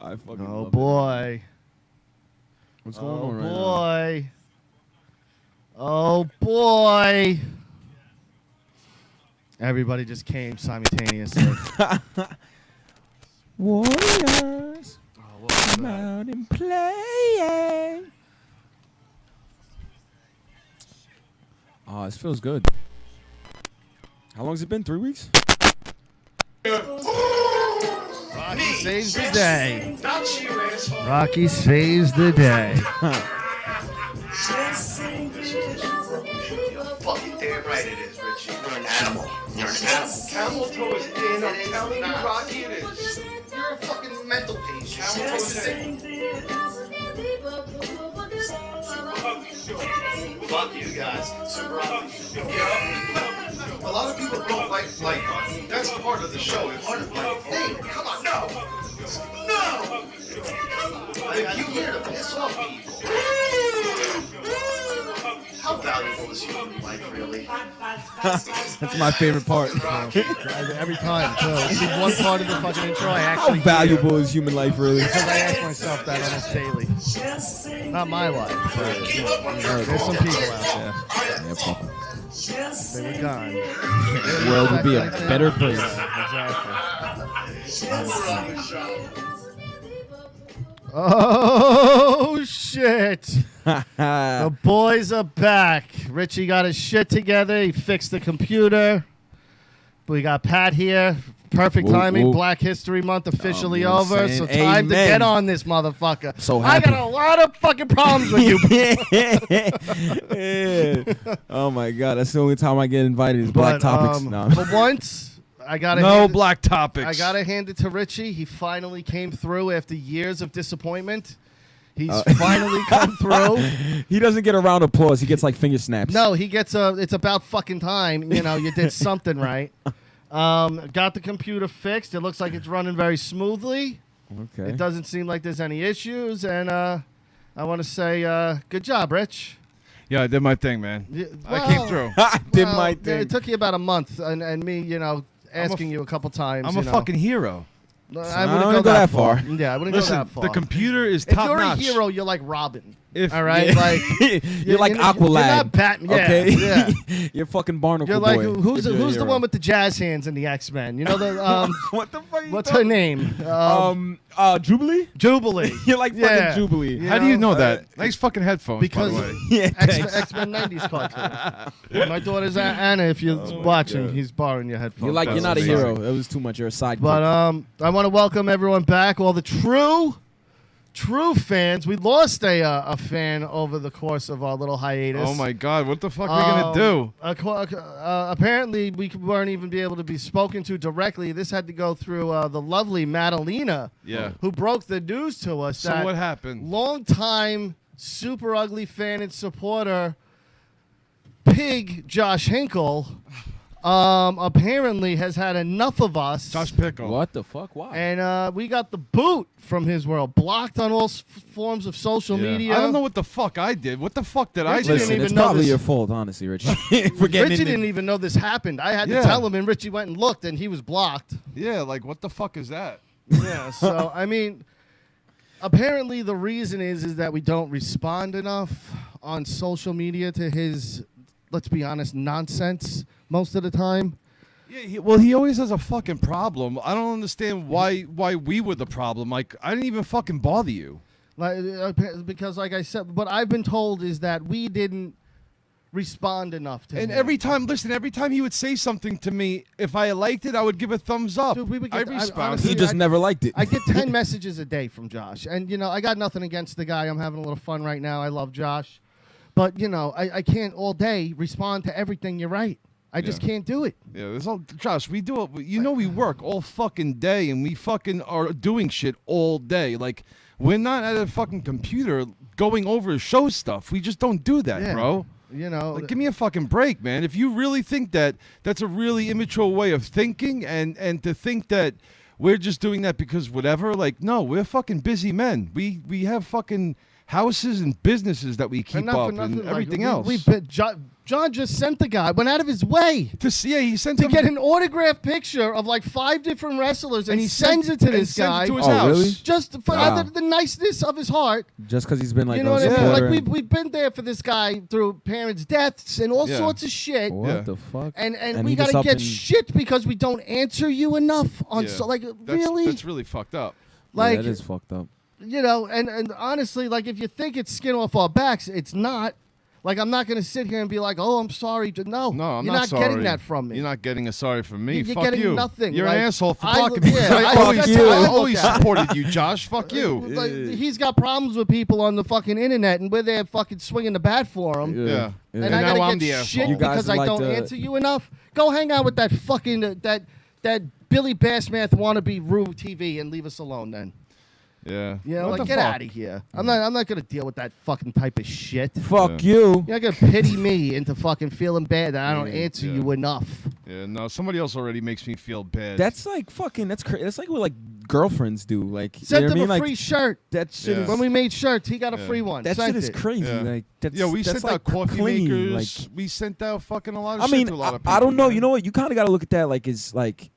I fucking Oh love boy. it. What's going on right now? Boy. Oh boy. Everybody just came simultaneously. Warriors, Oh, what was come that? out and play. Oh, this feels good. How long has it been? 3 weeks? Rocky saves the day. Rocky saves the day. Fucking damn right it is, Richie. You're an animal. You're an animal. Camel toe is in. I'm telling you, Rocky, it is. You're a fucking mental patient. Camel toe is in. Fuck you guys. Superuglyshow. Yeah. A lot of people don't like that's part of the show. It's part of the thing. Come on, no. No. If you here to piss off people. How valuable is human life, really? That's my favorite part. Every time, too. This is one part of the fucking intro I How actually valuable is human life really? Because I ask myself that almost daily. Not my life, but you know, there's some people out there. Yeah, fuck 'em. They were gone. The world would be a better place. Exactly. Oh, shit. The boys are back. Richie got his shit together. He fixed the computer. We got Pat here. Perfect Whoa, timing. whoa. Black History Month officially you know what I'm over. saying? So time to Amen. get on this motherfucker. So I happy. got a lot of fucking problems with you. Yeah. Oh my god, that's the only time I get invited is Black Topics. No. For once, I gotta No hand it- black topics. I gotta hand it to Richie. He finally came through after years of disappointment. He's finally come through. He doesn't get a round of applause. He gets like finger snaps. No, he gets a. It's about fucking time. You know, you did something right. Got the computer fixed. It looks like it's running very smoothly. Okay. It doesn't seem like there's any issues, and I want to say, good job, Rich. Yeah, I did my thing, man. Yeah, I came through. I did well, my It thing. took you about a month, and me, you know, asking you a couple times. I'm you a know. fucking hero. I I wouldn't wouldn't go that far. Yeah, I wouldn't Listen, go that far. the computer is if top you're notch. a hero, you're like Robin. If- all right, Yeah. like You're like Aqualad. You're not Batman. Yeah, Okay. yeah. You're fucking Barnacle You're like Boy. who's if you're a the hero. one with the jazz hands in the X-Men? You know the What the fuck? Are you what's her name? Jubilee. Jubilee. You're like fucking Yeah. Jubilee. Yeah. How do you know Uh, that? Nice fucking headphones, because by the way. Yeah, thanks. X-Men 90s cartoon. My daughter's Anna. If you're watching, God. he's borrowing your headphones. You're like That's you're not a amazing. hero. It was too much. You're a sidekick. But I want to welcome everyone back. All the true fans. We lost a fan over the course of our little hiatus. Oh my God, what the fuck are we gonna do? Apparently, we weren't even be able to be spoken to directly. This had to go through the lovely Madalena, Yeah. who broke the news to us. So that what happened? Longtime Super Ugly fan and supporter, Pig Josh Hinkle, apparently has had enough of us. Josh Pickle. what the fuck? Why? And we got the boot from his world, blocked on all forms of social Yeah. media. I don't know what the fuck I did. What the fuck did I Richie do? didn't Listen, even it's know probably this- your fault, honestly, Rich. For getting Richie in didn't even know this happened. I had to Yeah. tell him, and Richie went and looked, and he was blocked. Yeah, like what the fuck is that? Yeah, so, I mean, apparently the reason is that we don't respond enough on social media to his, let's be honest, nonsense most of the time. Yeah, well, he always has a fucking problem. I don't understand why we were the problem. Like, I didn't even fucking bother you. Because, like I said, what I've been told is that we didn't respond enough to And him. every time he would say something to me, if I liked it, I would give a thumbs up. Dude, we would I get- I- responded. honestly, He just never liked it. I get 10 messages a day from Josh. And, you know, I got nothing against the guy. I'm having a little fun right now. I love Josh. But, you know, I can't all day respond to everything you write. I just can't do it. Yeah, there's all Josh. We do it. You know, we work all fucking day, and we fucking are doing shit all day. Like, we're not at a fucking computer going over show stuff. We just don't do that, Yeah. bro. You know, Like, give me a fucking break, man. If you really think that that's a really immature way of thinking, and to think that we're just doing that because whatever, like, no, we're fucking busy men. We have fucking houses and businesses that we keep And not for up nothing, and like, everything else. John just sent the guy, went out of his way He sent to him get an autographed picture of like 5 different wrestlers, and he sends it to and this sent it guy to his Oh, house. really? just for Wow. the niceness of his heart. Just because he's been like You know a what I mean? supporter. Like we've been there for this guy through parents' deaths and all Yeah. sorts of shit. What Yeah. the fuck? And he we just gotta up get and- shit because we don't answer you enough on Yeah. That's, really That's really fucked up. like yeah, that is fucked up. you know, and honestly, like if you think it's skin off our backs, it's not. Like I'm not gonna sit here and be like, "Oh, I'm sorry." No, No, I'm you're not not sorry. getting that from me. You're not getting a sorry from me. You're Fuck getting you. nothing. You're Like, an asshole for I- blocking me. yeah, I I- always, that's how I I look always at it. supported you, Josh. Fuck you. Like, he's got problems with people on the fucking internet, and we're there fucking swinging the bat for him. Yeah. And And I now gotta I'm get the shit asshole. You guys because I like don't the- answer you enough. Go hang out with that fucking that Billy Bassmath wannabe Rue TV and leave us alone then. Yeah. You know, What like the get fuck? out of here. I'm not gonna deal with that fucking type of shit. Fuck Yeah. you. You're not gonna pity me into fucking feeling bad that I don't Yeah. answer Yeah. you enough. Yeah, no, somebody else already makes me feel bad. That's like fucking. That's crazy. That's like what like girlfriends do. Like Sent you know him what I mean? a Like, free shirt. that shit Yeah. is. When we made shirts, he got a Yeah. free one. That Sent shit is it. crazy. Yeah. Like that's, yeah, we that's sent like out coffee clean. makers. Like, We sent out fucking a lot of I shit mean, to a lot of people. I don't know. man. You know what? You kind of got to look at that like is like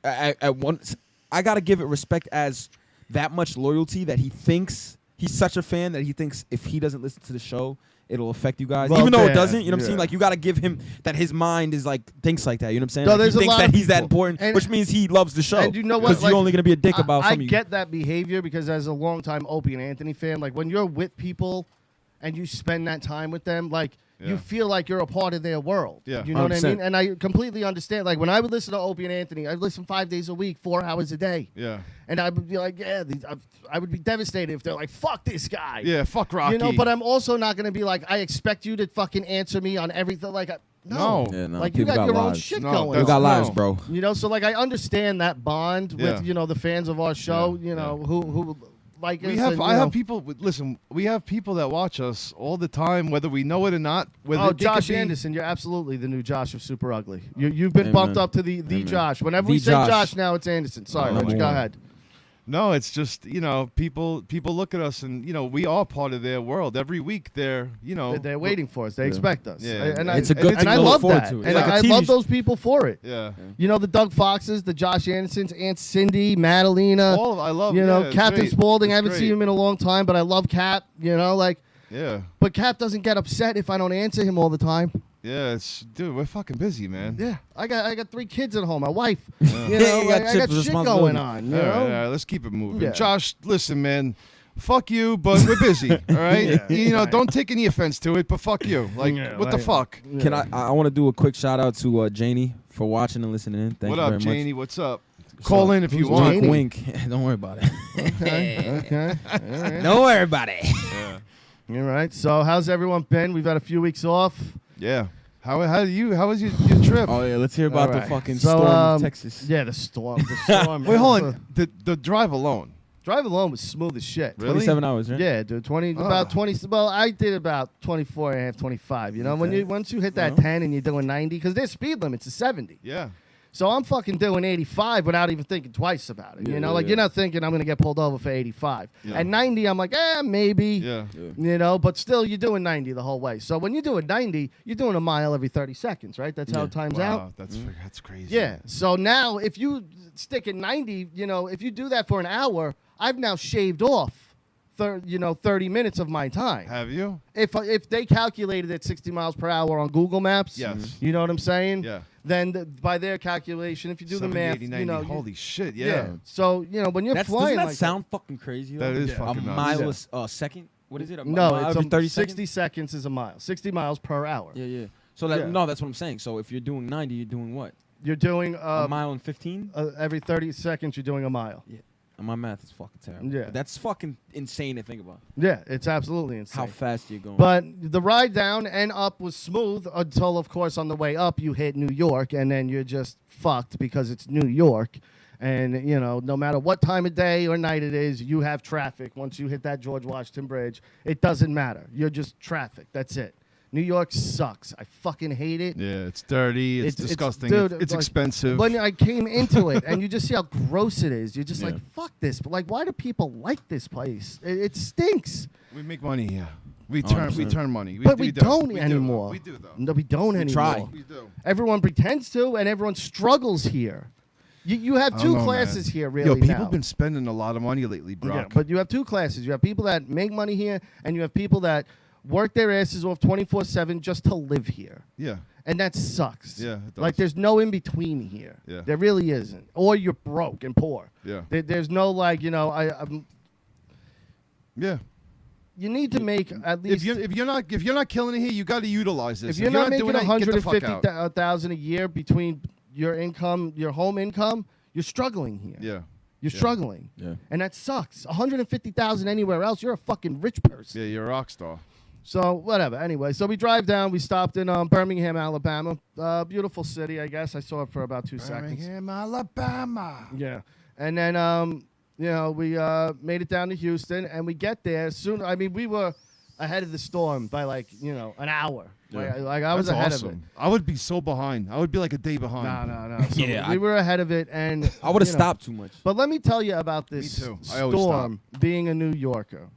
at once. I got to give it respect as that much loyalty that he thinks he's such a fan that he thinks if he doesn't listen to the show, it'll affect you guys. Well, Even though yeah, it doesn't, you know what I'm yeah. saying? Like you got to give him that his mind is like thinks like that. You know what I'm saying? No, Like, there's he a thinks lot that of he's that people. important, And- which means he loves the show. And you know what? Because Like, you're only gonna be a dick about I some of you. get that behavior because as a longtime Opie and Anthony fan, like when you're with people and you spend that time with them, like Yeah. you feel like you're a part of their world. Yeah. You know what I 100%. mean? And I completely understand. Like when I would listen to Opie and Anthony, I'd listen 5 days a week, 4 hours a day. Yeah. And I would be like, yeah, I would be devastated if they're like, fuck this guy. Yeah, fuck Rocky. You know, but I'm also not going to be like, I expect you to fucking answer me on everything. Like, no. No. Yeah, no, Like you people got your own lives. shit No, going You that's- got on. lives, no. bro. You know, so like I understand that bond Yeah. with, you know, the fans of our show, Yeah, you know, yeah. who like us. we have. and, I you have know. people. Listen, we have people that watch us all the time, whether we know it or not. Whether Oh, they could Josh be- Anderson, you're absolutely the new Josh of Super Ugly. You've been Amen. bumped up to the Amen. Josh. Whenever The we say Josh. Josh now, it's Anderson. Sorry, Number Rich, go one. ahead. No, it's just people look at us and we are part of their world. Every week they're They're waiting for us. They expect us. Yeah. And It's I, a good and thing I to look love forward that. to. It's And like a I TV love sh- those people for it. Yeah. You know, the Doug Foxes, the Josh Andersons, Aunt Cindy, Madalena. All of, I love. You know, yeah, it's Captain great. Spaulding. I It's haven't great. seen him in a long time, but I love Cap. You know, like, Yeah. but Cap doesn't get upset if I don't answer him all the time. Yeah, dude, we're fucking busy, man. Yeah, I got 3 kids at home. My wife. Yeah. You Yeah, know, you like, got I got shit shit responsibility. going on. You All right, know. all right, let's keep it moving. Yeah. Josh, listen, man. Fuck you, but we're busy. All right, don't take any offense to it, but fuck you. Like, Yeah, what the like- fuck? Can I want to do a quick shout out to Janie for watching and listening in. Thank What you up, very Janie? much. What's up? Call in if you who's want. Janie? Wink, wink. Don't worry about it. Okay. All right. Don't worry about it. Yeah. All right. So, how's everyone been? We've had a few weeks off. Yeah. How was your trip? Oh yeah, let's hear about All the right. fucking So, storm of Texas. Yeah, the storm. The storm. Wait, hold on. The drive alone. Drive alone was smooth as shit. Really? 27 hours, right? Yeah, dude. About 20. Well, I did about 24 and a half, 25. You know, Okay. once you hit that Well. 10 and you're doing 90, because their speed limit's a 70. Yeah. So I'm fucking doing 85 without even thinking twice about it. Yeah, You know, yeah, like yeah. you're not thinking I'm gonna get pulled over for 85. Yeah. At 90, I'm like, maybe. Yeah. You know, but still, you're doing 90 the whole way. So when you're doing 90, you're doing a mile every 30 seconds, right? That's how Yeah. it times Wow, out. that's crazy. Yeah. So now, if you stick at 90, you know, if you do that for an hour, I've now shaved off, 30 minutes of my time. Have you? If they calculated at 60 miles per hour on Google Maps, Yes. you know what I'm saying? Yeah. Then by their calculation, if you do 70, the math, 80, you 90. know, Holy shit, yeah. yeah. So when you're Doesn't flying, that like sound fucking crazy? That though? is a fucking nuts. mile Yeah. a second. What is it? no, mile it's every 30 60 seconds. seconds is a mile. 60 miles per hour. Yeah, yeah. So that Yeah. no, that's what I'm saying. So if you're doing 90, you're doing what? You're doing A mile and 15? every 30 seconds. You're doing a mile. My math is fucking terrible. Yeah. But that's fucking insane to think about. Yeah, it's absolutely insane. How fast you're going. But the ride down and up was smooth until, of course, on the way up you hit New York, and then you're just fucked because it's New York. And, you know, no matter what time of day or night it is, you have traffic. Once you hit that George Washington Bridge, it doesn't matter. You're just traffic. That's it. New York sucks. I fucking hate it. Yeah, it's dirty. It's disgusting. Dude, It's like, expensive. When I came into it, and you just see how gross it is, you're just Yeah. like, fuck this. But like, why do people like this place? It stinks. We make money here. We 100%. turn money. But we don't We do, anymore. though. We do though. No, we don't anymore. try. We do. Everyone pretends to, and everyone struggles here. You have I two don't know, classes man. here, Yo, really. people now. have been spending a lot of money lately, Yeah, Brock. but you have two classes. You have people that make money here, and you have people that work their asses off 24/7 just to live here. Yeah. And that sucks. Yeah, it Like, does. there's no in between here. Yeah. There really isn't. Or you're broke and poor. Yeah. There's no, like, Yeah. you need to make at least. If you're not killing it here, you got to utilize this. If you're not making doing that, get the fuck out. $150,000 a year between your income, your home income, you're struggling here. Yeah. You're struggling. Yeah. And that sucks. $150,000 anywhere else, you're a fucking rich person. Yeah, you're a rock star. So whatever. Anyway, so we drive down. We stopped in Birmingham, Alabama. Beautiful city, I guess. I saw it for about 2 seconds. Birmingham, Alabama. Yeah. And then we made it down to Houston, and we get there soon. I mean, we were ahead of the storm by an hour. Yeah. Like I was That's ahead awesome. of it. I would be so behind. I would be like a day behind. No. So Yeah, we were ahead of it, and I would have you know. stopped too much. But let me tell you about this Me too. I always storm. Being a New Yorker,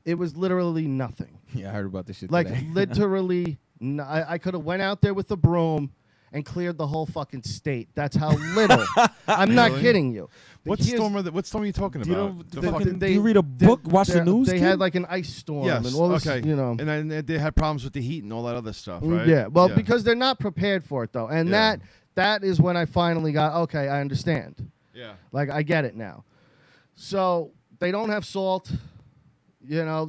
it was literally nothing. Yeah, I heard about this shit Like today. literally, I could have went out there with a broom and cleared the whole fucking state. That's how little. I'm not Really? kidding you. What Here's- storm are you talking Do you about? know The the fucking- fucking- do you read a book, watch the news, They kid? had like an ice storm yes. and all this, okay. And then they had problems with the heat and all that other stuff, right? yeah. Well, because they're not prepared for it though, and Yeah. that is when I finally got okay. I understand. Yeah. Like I get it now. So they don't have salt,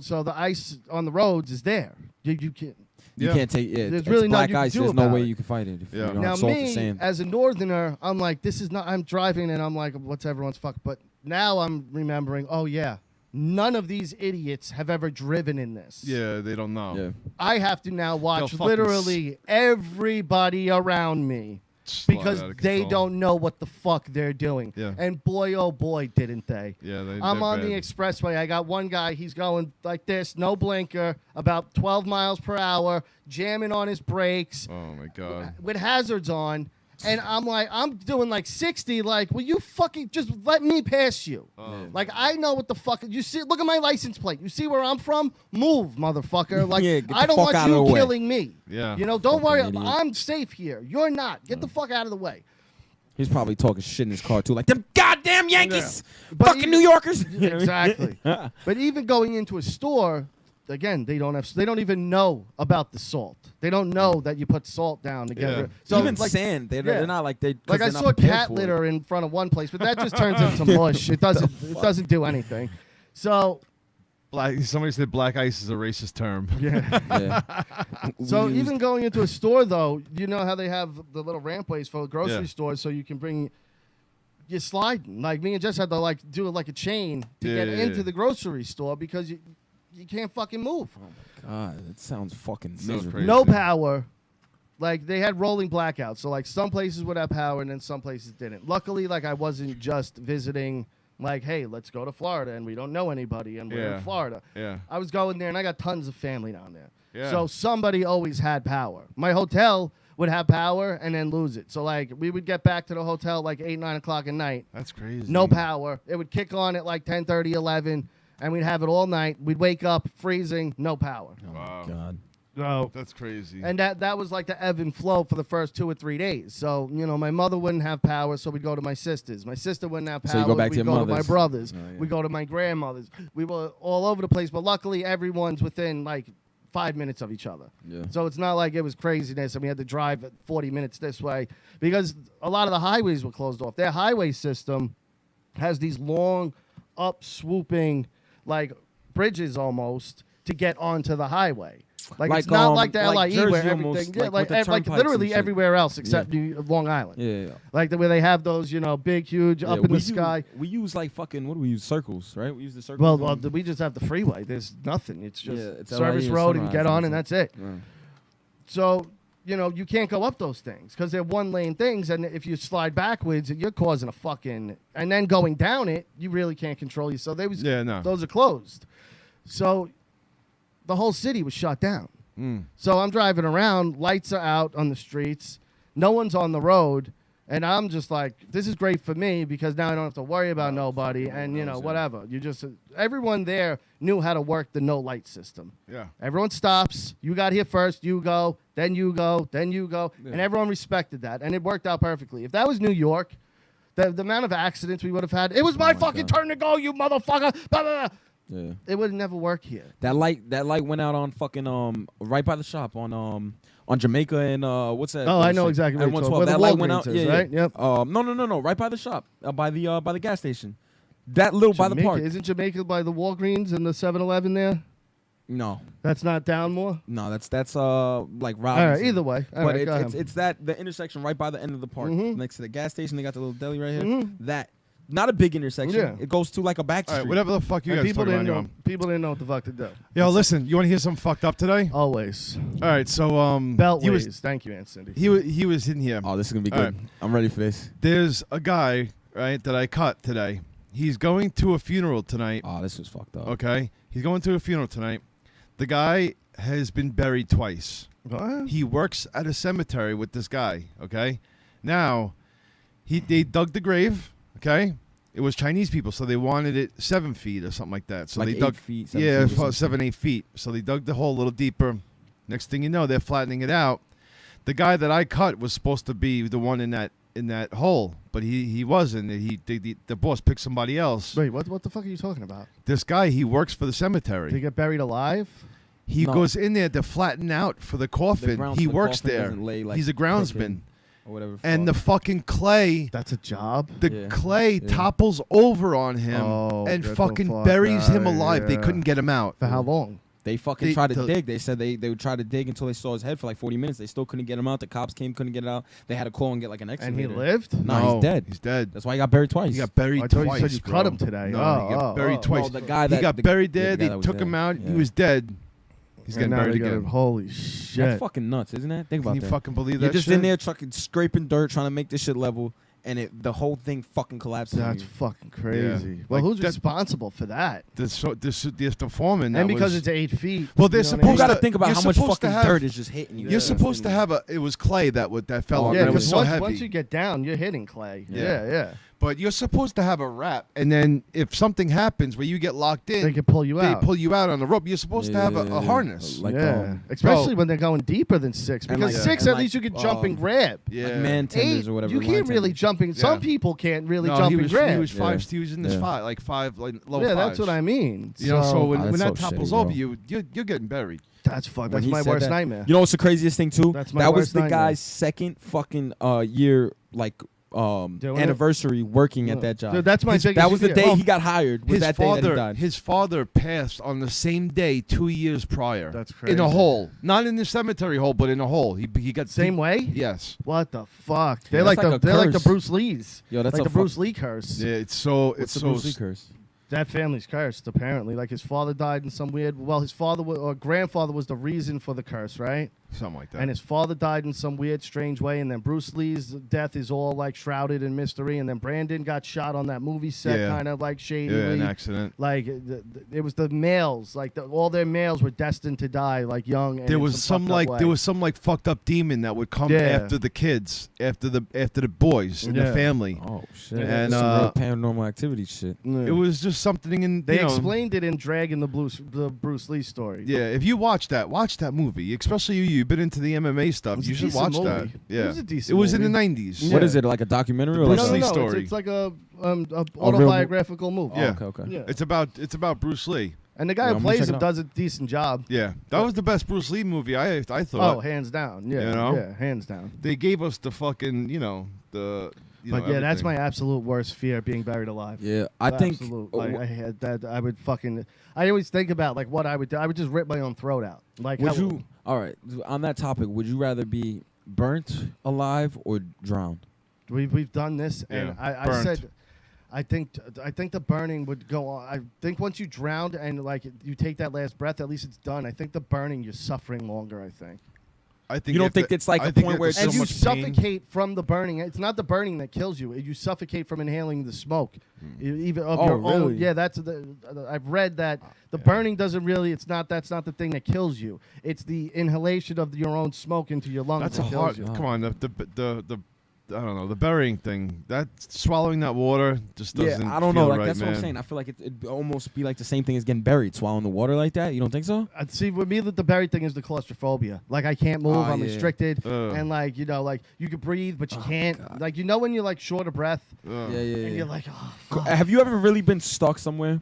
So the ice on the roads is there. You can't. You Yeah. can't take it. There's It's really black nothing you can ice. do There's no about way it. you can fight it if Yeah. you don't Now have salt and me, sand. as a northerner, I'm like, this is not. I'm driving and I'm like, what's everyone's fuck? But now I'm remembering. Oh yeah, none of these idiots have ever driven in this. Yeah, they don't know. Yeah. I have to now watch fucking literally everybody around me Slide because out of they control. don't know what the fuck they're doing. Yeah. And boy, oh boy, didn't they. Yeah, I'm they're on the bad. expressway. I got one guy. He's going like this, no blinker, about 12 miles per hour, jamming on his brakes Oh my god. with hazards on. And I'm like, I'm doing like 60. Like, will you fucking just let me pass you? Oh. Like, I know what the fuck. You see, look at my license plate. You see where I'm from? Move, motherfucker. Like, Yeah, get the I don't fuck want out of the you way. killing me. Yeah. Don't Fucking worry. idiot. I'm safe here. You're not. Get the fuck out of the way. He's probably talking shit in his car too, like them goddamn Yankees, But fucking even- New Yorkers. You know what I mean? Exactly. But even going into a store, again, they don't even know about the salt. They don't know that you put salt down to get Yeah. rid. So Even like, sand, yeah. they're not like they. 'cause like I they're not saw prepared cat for it. litter in front of one place, but that just turns into mush. It doesn't do anything. So Somebody said black ice is a racist term. yeah. Yeah. So We used- even going into a store though, you know how they have the little rampways for grocery Yeah. stores, so you can bring. You sliding like me and Jess had to like do it like a chain to Yeah, get yeah, into yeah. the grocery store because you can't fucking move. God, it sounds fucking So miserable. crazy. No power. Like they had rolling blackouts. So like some places would have power and then some places didn't. Luckily, like I wasn't just visiting like, hey, let's go to Florida and we don't know anybody and we're Yeah. in Florida. Yeah. I was going there and I got tons of family down there. Yeah. So somebody always had power. My hotel would have power and then lose it. So like we would get back to the hotel like 8, 9 o'clock at night. That's crazy. No power. It would kick on at like 10:30, 11, and we'd have it all night. We'd wake up freezing, no power. Wow. God. So That's crazy. and that was like the ebb and flow for the first 2 or 3 days. So, my mother wouldn't have power, so we'd go to my sisters. My sister wouldn't have power. So you go back to we'd your go to my mothers. brothers. Oh, yeah. We go to my grandmothers. We were all over the place, but luckily everyone's within like 5 minutes of each other. Yeah. So it's not like it was craziness and we had to drive at 40 minutes this way because a lot of the highways were closed off. Their highway system has these long up swooping like bridges almost to get onto the highway. Like it's not like the like LIE where Jersey almost, everything, yeah, like with the like turnpikes literally and shit. everywhere else except Long Island. Yeah. Like the way they have those, big, huge, up in the sky. We use like fucking, what do we use? Circles, right? We use the circles. Well, on- we just have the freeway. There's nothing. It's just Yeah, it's service LIE and road and Sunrise get on and and that's it. Yeah. So, you can't go up those things because they're one lane things. And if you slide backwards, you're causing a fucking. And then going down it, you really can't control you. So Yeah, no. those are closed. So the whole city was shut down. Mm. So I'm driving around, lights are out on the streets, no one's on the road, and I'm just like, this is great for me because now I don't have to worry about nobody, and whatever. You just everyone there knew how to work the no light system. Yeah. Everyone stops. You got here first. You go. Then you go. Then you go. Yeah. And everyone respected that, and it worked out perfectly. If that was New York, the amount of accidents we would have had. It was my fucking turn to go, you motherfucker. Blah, blah, blah. Yeah. It would never work here. That light went out on fucking right by the shop on Jamaica and what's that? Oh, I know exactly At what you're talking 112. about. That Where light the went out. Walgreens is, Yeah, right? Yep. No, right by the shop, by the gas station. That little by the Jamaica- park. Isn't Jamaica by the Walgreens and the 7-Eleven there? No, That's not down more? that's like All Robinson. right, either way. All But right, go ahead. it's that the intersection right by the end of the park, Mhm. next to the gas station. They got the little deli right here. Mhm. That not a big intersection. Yeah. It goes to like a back All street. right, whatever the fuck you And guys people talking didn't about. know. People didn't know what the fuck to do. Yo, listen, you want to hear something fucked up today? Always. All right, so Beltways. he was Thank you, Aunt Cindy. he was in here. Oh, this is gonna be All good. right. I'm ready for this. There's a guy, right, that I cut today. He's going to a funeral tonight. Oh, this was fucked up. Okay, he's going to a funeral tonight. The guy has been buried twice. What? He works at a cemetery with this guy. Okay, now they dug the grave. Okay, it was Chinese people, so they wanted it 7 feet or something like that. So Like they 8 dug feet, 7 yeah, feet or about something. 7, 8 feet. So they dug the hole a little deeper. Next thing you know, they're flattening it out. The guy that I cut was supposed to be the one in that hole, but he wasn't. The boss picked somebody else. Wait, what the fuck are you talking about? This guy, he works for the Did he cemetery. get buried alive? He No. goes in there to flatten out for the coffin. grounds He for the works coffin there. doesn't lay, like, He's a groundsman. crooked or whatever. And the fucking clay, That's a job? the Yeah. clay Yeah. topples over on him Oh, and get the fucking fuck buries him outta alive. They here. couldn't get him out. For how long? They fucking They- tried to the- dig. They said they would try to dig until they saw his head for like 40 minutes. They still couldn't get him out. The cops came, couldn't get it out. They had to call and get like an And excavator. he lived? No, he's dead. He's dead. That's why he got buried twice. He got buried I thought twice. you said you bro. cut him today. No, Oh, he got oh, buried oh. twice. Well, the guy He that got the- buried yeah, there. the guy They that was took dead. him out. Yeah. He was dead. He's And getting now buried they got again. him. Holy That's shit. fucking nuts, isn't it? Think Can about you that. fucking believe You're that just shit? in there scraping dirt, trying to make this shit level, and the whole thing fucking collapses. on That's you. fucking crazy. Well, Like who's that- responsible for that? The foreman. And that because was- it's 8 feet. Well, they're you know what I You supposed mean? got to to- think about you're how much supposed to fucking have- dirt is just hitting you. You're supposed to have it was clay that fell Oh, on. Yeah, and it because was so once, heavy. once you get down, you're hitting clay. Yeah. Yeah, yeah. But you're supposed to have a wrap, and then if something happens where you get locked in, They can pull you they out. pull you out on the rope. You're supposed to have a harness. Like, yeah, especially when they're going deeper than 6. and Because like- 6, and at like, least you can jump and grab. yeah, like man tenders 8, or whatever. you line can't really tenders. jump in. Some Yeah. people can't really no, jump he and was, grab. He was Yeah. five. He was in this Yeah. five, like five, like low Yeah, fives. that's what I mean. You know, so when, Oh, when that's that so topples shitty, over bro. you, you're getting buried. That's fuck. When That's he my said worst that- nightmare. You know what's the craziest thing too? That's my that was worst the nightmare. guy's second fucking year like Doing it? anniversary working at that job. Dude, that's my biggest That was the fear. day Oh, he got hired. Was His that day that he father, died? his father passed on the same day 2 years prior. That's In a crazy. hole, not in the cemetery hole, but in a hole. He got Same way? Yes. What the fuck? They're that's like like the a they're like the curse. Bruce Lees. Yo, that's like a the fuck- Bruce Lee curse. Yeah, it's so What's it's the so Bruce Lee curse? That family's cursed apparently. Like his father died in some weird. Well, his father or grandfather was the reason for the curse, right? something like that. And his father died in some weird, strange way. And then Bruce Lee's death is all like shrouded in mystery. And then Brandon got shot on that movie set, Yeah. kind of like shady. yeah, an accident. Like it was the males, like all their males were destined to die, like young. And There in was some fucked up like way. there was some like fucked up demon that would come Yeah. after the kids, after the boys in the Yeah. family. Oh shit! And, That's some real paranormal activity shit. Yeah. It was just something in They you know, explained it in Dragon the Bruce Lee story. Yeah, if you watch that movie, especially you've been into the MMA stuff. It was You a should decent watch that. movie. Yeah, It was a decent It was in the movie. 90s. Yeah. What is it? Like a documentary or Bruce like No, Lee no, no. story. It's like a real- autobiographical movie. Yeah. Oh, okay. Yeah. It's about Bruce Lee. And the guy Yeah, who I'm gonna plays check him it out. does a decent job. Yeah, that was the best Bruce Lee movie I Oh, thought. hands down. Yeah, You know? yeah, hands down. They gave us the fucking But yeah, that's my absolute worst fear: being buried alive. Yeah, I think. Absolute. Like, I had that. I would fucking. I always think about like what I would do. I would just rip my own throat out. Like, Would how- you? All right. On that topic, would you rather be burnt alive or drowned? We've done this, and Yeah, I burnt. said, I think the burning would go on. I think once you drowned and like you take that last breath, at least it's done. I think the burning, you're suffering longer. I think. I think You don't after- think it's like I a think point where after it's And so you much pain- suffocate from the burning. It's not the burning that kills you. You suffocate from inhaling the smoke, even of Oh, your own. really? Yeah, that's I've read that the burning doesn't really. That's not the thing that kills you. It's the inhalation of your own smoke into your lungs That's a that kills hard. you. Come on, the I don't know, the burying thing. That swallowing that water just doesn't. Yeah, I don't know. feel Like right, that's what I'm man. saying. I feel like it'd almost be like the same thing as getting buried, swallowing the water like that. You don't think so? I'd see with me that the buried thing is the claustrophobia. Like I can't move, I'm yeah. restricted, Ugh. and like like you can breathe but you can't. God. Like when you're like short of breath, Ugh. Yeah, yeah, and yeah. you're like, oh, Co- fuck. Have you ever really been stuck somewhere?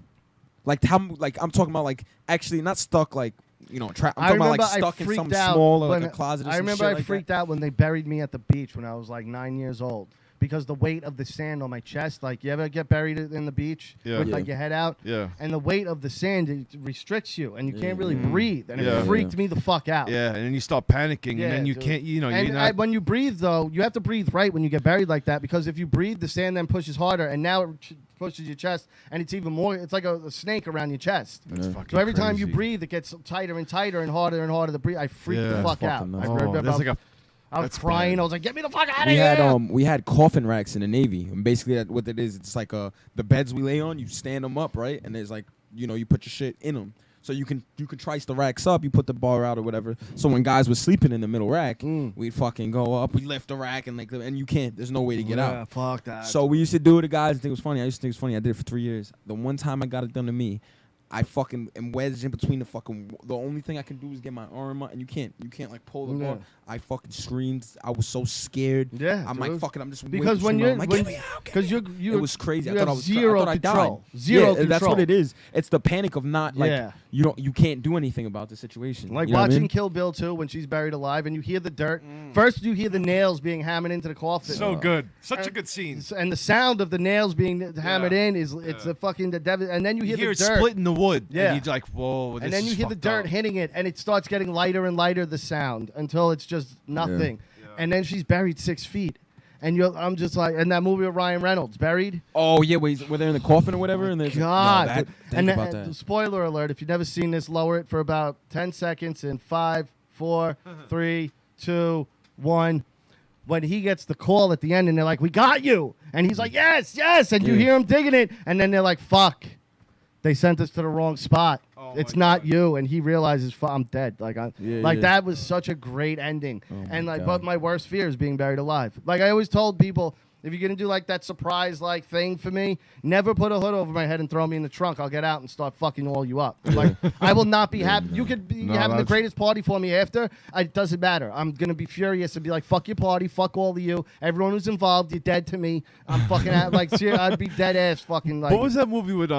Like like I'm talking about like actually not stuck like I'm I talking about remember like I stuck in freaked some out small or like when- a closet. Or I some remember shit I like freaked out when they buried me at the beach when I was like 9 years old because the weight of the sand on my chest. Like you ever get buried in the beach Yeah. with Yeah. like your head out, Yeah. and the weight of the sand it restricts you and you can't really Mhm. breathe, and Yeah. it freaked me the fuck out. Yeah, and then you start panicking, Yeah, and then you dude. can't. You're And not. when you breathe, though, you have to breathe right when you get buried like that because if you breathe, the sand then pushes harder, and now it pushes your chest, and it's even more. It's like a snake around your chest. It's Yeah. fucking So every time you crazy. breathe, it gets tighter and tighter and harder to breathe. I freaked Yeah. the That's fuck out. fucking I nuts. read Oh, about- there's like a. I was that's crying. bad. I was like, "Get me the fuck out of we here!" had we had coffin racks in the Navy, and basically what it is, it's like the beds we lay on. You stand them up, right, and there's like you put your shit in them, so you can trice the racks up. You put the bar out or whatever. So when guys were sleeping in the middle rack, Mm. we'd fucking go up, we lift the rack and you can't. There's no way to get Yeah, out. fuck that. So we used to do it to guys and think it was funny. I used to think it was funny. I did it for 3 years. The one time I got it done to me, I fucking am wedged in between the only thing I can do is get my arm up, and you can't like pull the Yeah. bar. I fucking screamed. I was so scared. Yeah, I'm like dude. fucking. I'm just Because waiting when for you're I'm like, when, get me out, get because me you out. It was crazy. You I thought I have was. zero I thought I control. died. Zero Yeah, that's what control. it is. It's the panic of not like Yeah. you can't do anything about the situation. Like You know what I watching mean? Kill Bill 2 when she's buried alive and you hear the dirt. First, you hear the nails being hammered into the coffin. So good, such a good scene. And the sound of the nails being hammered Yeah. in is it's the fucking the devil. And then you You hear hear it the dirt. split in the wood. Yeah. And you're like, whoa. And then you hear the dirt hitting it, and it starts getting lighter and lighter, the sound, until it's just nothing. And then she's buried 6 feet. And I'm just like, and that movie with Ryan Reynolds, Buried. Oh yeah, were they in the coffin or whatever? And there's God. no, that, think and about then, that. spoiler alert, if you've never seen this, lower it for about 10 seconds in 5, 4, 3, 2, 1. When he gets the call at the end and they're like, "We got you." And he's like, "Yes, yes." And you Yeah. hear him digging it. And then they're like, "Fuck. They sent us to the wrong spot. Oh It's my not God. you." And he realizes, I'm dead. Like, Yeah. that was such a great ending. Oh And my like, God. but my worst fear is being buried alive. Like I always told people, if you're gonna do like that surprise like thing for me, never put a hood over my head and throw me in the trunk. I'll get out and start fucking all you up. Like I will not be happy. You could be No, having the that's- greatest party for me after. It doesn't matter. I'm gonna be furious and be like, "Fuck your party, fuck all of you, everyone who's involved. You're dead to me." I'm fucking like, seriously, I'd be dead ass fucking like. What was that movie with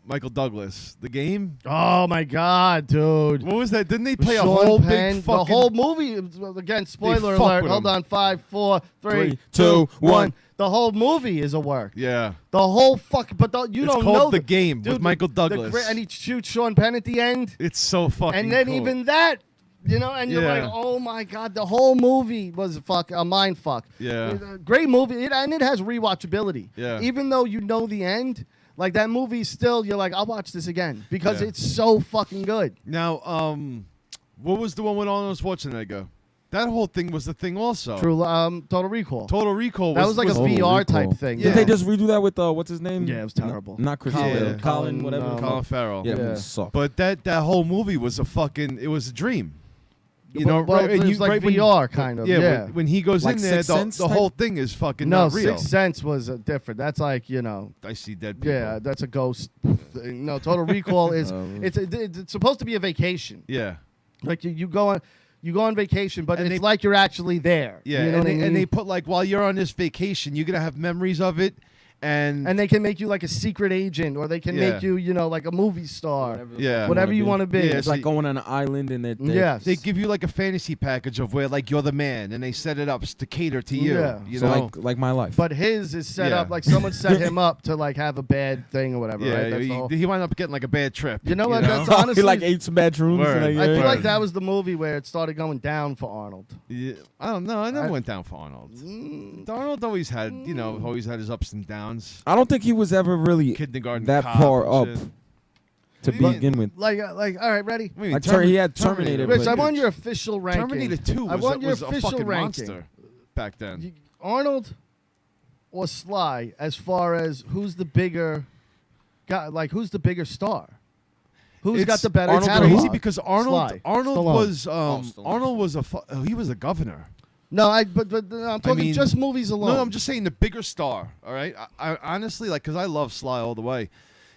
Michael Douglas? The Game. Oh my god, dude. What was that? Didn't they play Sean a whole Penn, big fucking? the whole movie again? Spoiler fuck alert. with Hold him. on, 5, 4, 3, 3, 2, 2, 1. 1. The whole movie is a work. Yeah. The whole fuck, but you It's don't called know The Game with dude, Michael the Douglas. and he shoots Sean Penn at the end, It's so fucking. and then cool. even that, and you're Yeah. like, oh my god, the whole movie was a mind fuck. Yeah. It's a great movie, and it has rewatchability. Yeah. Even though you know the end, like that movie, still you're like, I'll watch this again because Yeah. it's so fucking good. Now, what was the one with Arnold Schwarzenegger? That whole thing was the thing also. True, Total Recall. Total Recall. That was like a Total VR Recall. type thing. Yeah. Did they just redo that with what's his name? Yeah, it was terrible. Not Chris. Colin- Colin, Colin, whatever. Colin Farrell. Yeah, Yeah. it sucked. But that whole movie was it was a dream. You know, well, right? And it you, was like right when- VR kind of. Yeah, Yeah. when he goes Like in there, Sixth Sense the type? whole thing is fucking No, not real. Sixth Sense was different. That's like I see dead people. yeah, that's a ghost thing. No, Total Recall is it's supposed to be a vacation. Yeah. Like you go on vacation, but And it's they- like you're actually there. Yeah, You know and, what I and they mean? put like while you're on this vacation, you're gonna have memories of it, and they can make you like a secret agent, or they can Yeah. make you, like a movie star. Yeah. Whatever you want to be. Yeah, It's so like going on an island and they Yes. they give you like a fantasy package of where like you're the man, and they set it up to cater to you. Yeah. You so know, like my life. But his is set Yeah. up like someone set him up to like have a bad thing or whatever. yeah, right? That's the whole- he wound up getting like a bad trip. You know what? That's he honestly. like ate some bad shrooms. Word. and, I feel yeah. like that was the movie where it started going down for Arnold. Yeah, I don't know. I never I- went down for Arnold. Mm. Arnold always had, always had his ups and downs. I don't think he was ever really Kindergarten that Cop far and up. shit. to What do you mean? begin with. Like, all right, ready? What do you mean, Like, he had Terminator. Rich, but- I want your official ranking. Terminator 2 I want your was a official fucking ranking. monster back then. Arnold or Sly, as far as who's the bigger guy, like who's the bigger star? Who's It's got the better Arnold catalog? crazy because Arnold Sly. Arnold Stallone. was Stallone. Arnold was he was a governor. No, but I'm talking mean- just movies alone. No, I'm just saying the bigger star. All right, I honestly like because I love Sly all the way.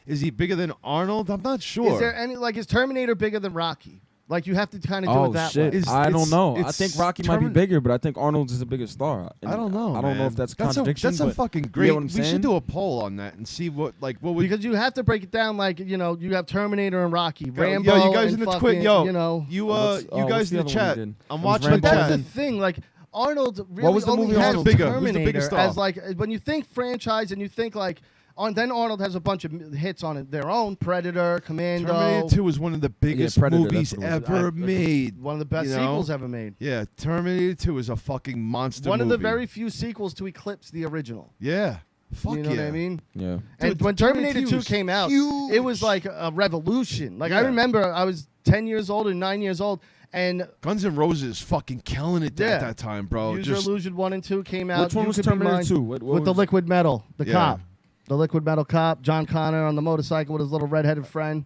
Is he bigger than Arnold? I'm not sure. Is there any is Terminator bigger than Rocky? Like you have to kind of do Oh it that shit! way. I don't know. I it's think Rocky might be bigger, but I think Arnold's is a bigger star. And I don't know. I don't know man. if that's a contradiction. That's a but fucking you great. get what I'm We saying? should do a poll on that and see what we. Because you have to break it down like you have Terminator and Rocky, Rambo. Yo, you guys and in the fucking, quick, yo, you know. you What's- you what's guys the in the other one chat. we did? I'm It was watching But the Rambo that's chat. the thing. Like Arnold really was the only movie has Arnold? Bigger? Who's the Terminator biggest star? as like when you think franchise and you think like on then Arnold has a bunch of hits on it, their own Predator, Commando. Terminator 2 was one of the biggest Predator, movies that's what it was. ever made. One of the best you know? sequels ever made. Yeah, Terminator 2 is a fucking monster One of the movie. very few sequels to eclipse the original. Yeah. Fuck You know yeah. what I mean? Yeah. And Dude, when Terminator Terminator 2 2 was came out, huge. it was like a revolution. Like I Yeah. remember I was 10 years old or 9 years old, and Guns N' Roses fucking killing it Yeah. at that time, bro. Use Your Just Illusion 1 and 2 came out. Which one You was Could Be Terminator Mine 2? What with the was- liquid metal, the Yeah. cop. The liquid metal cop, John Connor on the motorcycle with his little redheaded friend.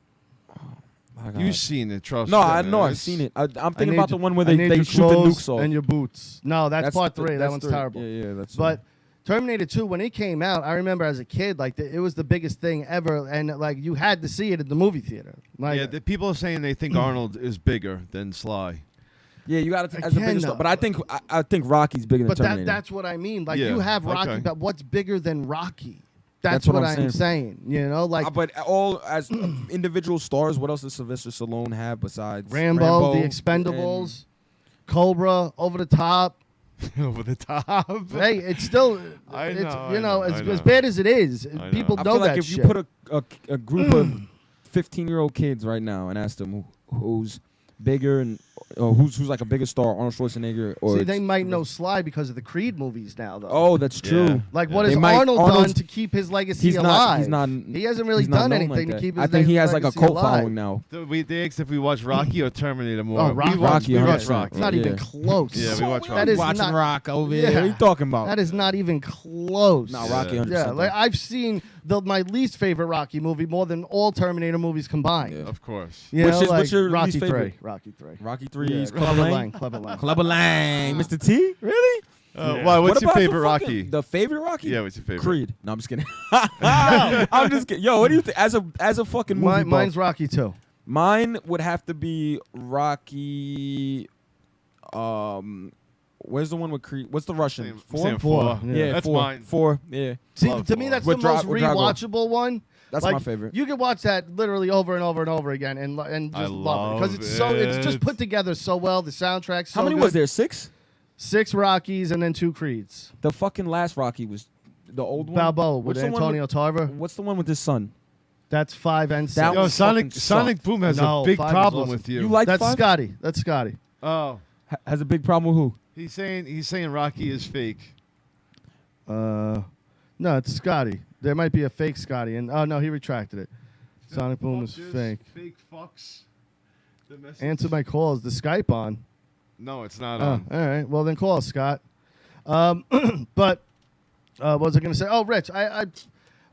My God. you've seen it, trust No, me. I man. know. I've It's- seen it. I'm I thinking need about the your- one where I they need your shoot the clothes nukes off. and your boots. No, that's part 3. That that's one's 3. terrible. Yeah, that's. But Terminator 2, when it came out, I remember as a kid, like it was the biggest thing ever, and like you had to see it at the movie theater. Like, Yeah, the people are saying they think Arnold is bigger than Sly. yeah, you got to as a Again, bigger star. But I think Rocky's bigger than but Terminator. that's what I mean. Like Yeah, you have Rocky, okay. but what's bigger than Rocky? That's what what I'm I'm saying. You know, like But all as individual stars, what else does Sylvester Stallone have besides Rambo, The and- Expendables, Cobra, Over the Top. Over the top. Hey, it's still, I it's know, you I know, know, as, I know. as bad as it is, I people I know feel that like if shit. you put a group of 15-year-old kids right now and ask them who's bigger and or who's like a bigger star, Arnold Schwarzenegger or See, they might know Sly because of the Creed movies now, though. Oh, that's true. Yeah. Like, what They has might- Arnold Arnold's- done to keep his legacy He's alive? not. He hasn't really he's not done known anything like to that. keep his I think he has like a legacy cult alive. following now. They asked if we watch Rocky or Terminator more. Oh, Rocky. We watch, Rocky, we watch 100%. Rocky. It's not Yeah. even close. Yeah, we watch That Rocky. is Watching not, Rock over Yeah. here. What are you talking about? That is not even close. No, Rocky 100%. Yeah, like I've seen my least favorite Rocky movie more than all Terminator movies combined. Yeah. Of course. You Which know, is- like what's your Rocky least favorite? 3. Rocky 3. Rocky 3 Yeah, is Clubber Clever Lang. Lang. Clever Lang. Clubber Lang. Mr. T? Really? Why? What What's your about favorite the fucking- Rocky? The favorite Rocky? Yeah, what's your favorite? Creed. No, I'm just kidding. I'm just kidding. Yo, what do you think? As a fucking movie Mine's buff, Rocky 2. mine would have to be Rocky. Where's the one with Creed? What's the Russian? Same- 4? same Four. Yeah. Yeah, That's 4. mine. 4. Yeah, See, Love to me, Four. that's With the most with Drago. rewatchable one. That's Like, my favorite. You can watch that literally over and over and over again and I just love it because love it's just it. put together so well. The soundtrack's so How many good. was there? 6? 6 Rockies and then 2 Creeds. The fucking last Rocky was the old one. Balboa with What's the one Antonio Tarver. What's the one with his son? That's 5 and 6. That Yo, was Sonic fucking Sonic sucked. Boom has No, a big 5 is problem awesome. with you. You like That's 5? Scotty. That's Scotty. Oh, Has a big problem with who? he's saying Rocky is fake. No, it's Scotty. There might be a fake Scotty, and oh no, he retracted it. Sonic Boom is fake. Fake fucks. The message. Answer my calls. The Skype on. No, it's not Oh, on. all right. Well, then call us, Scott. But what was I going to say? Oh, Rich,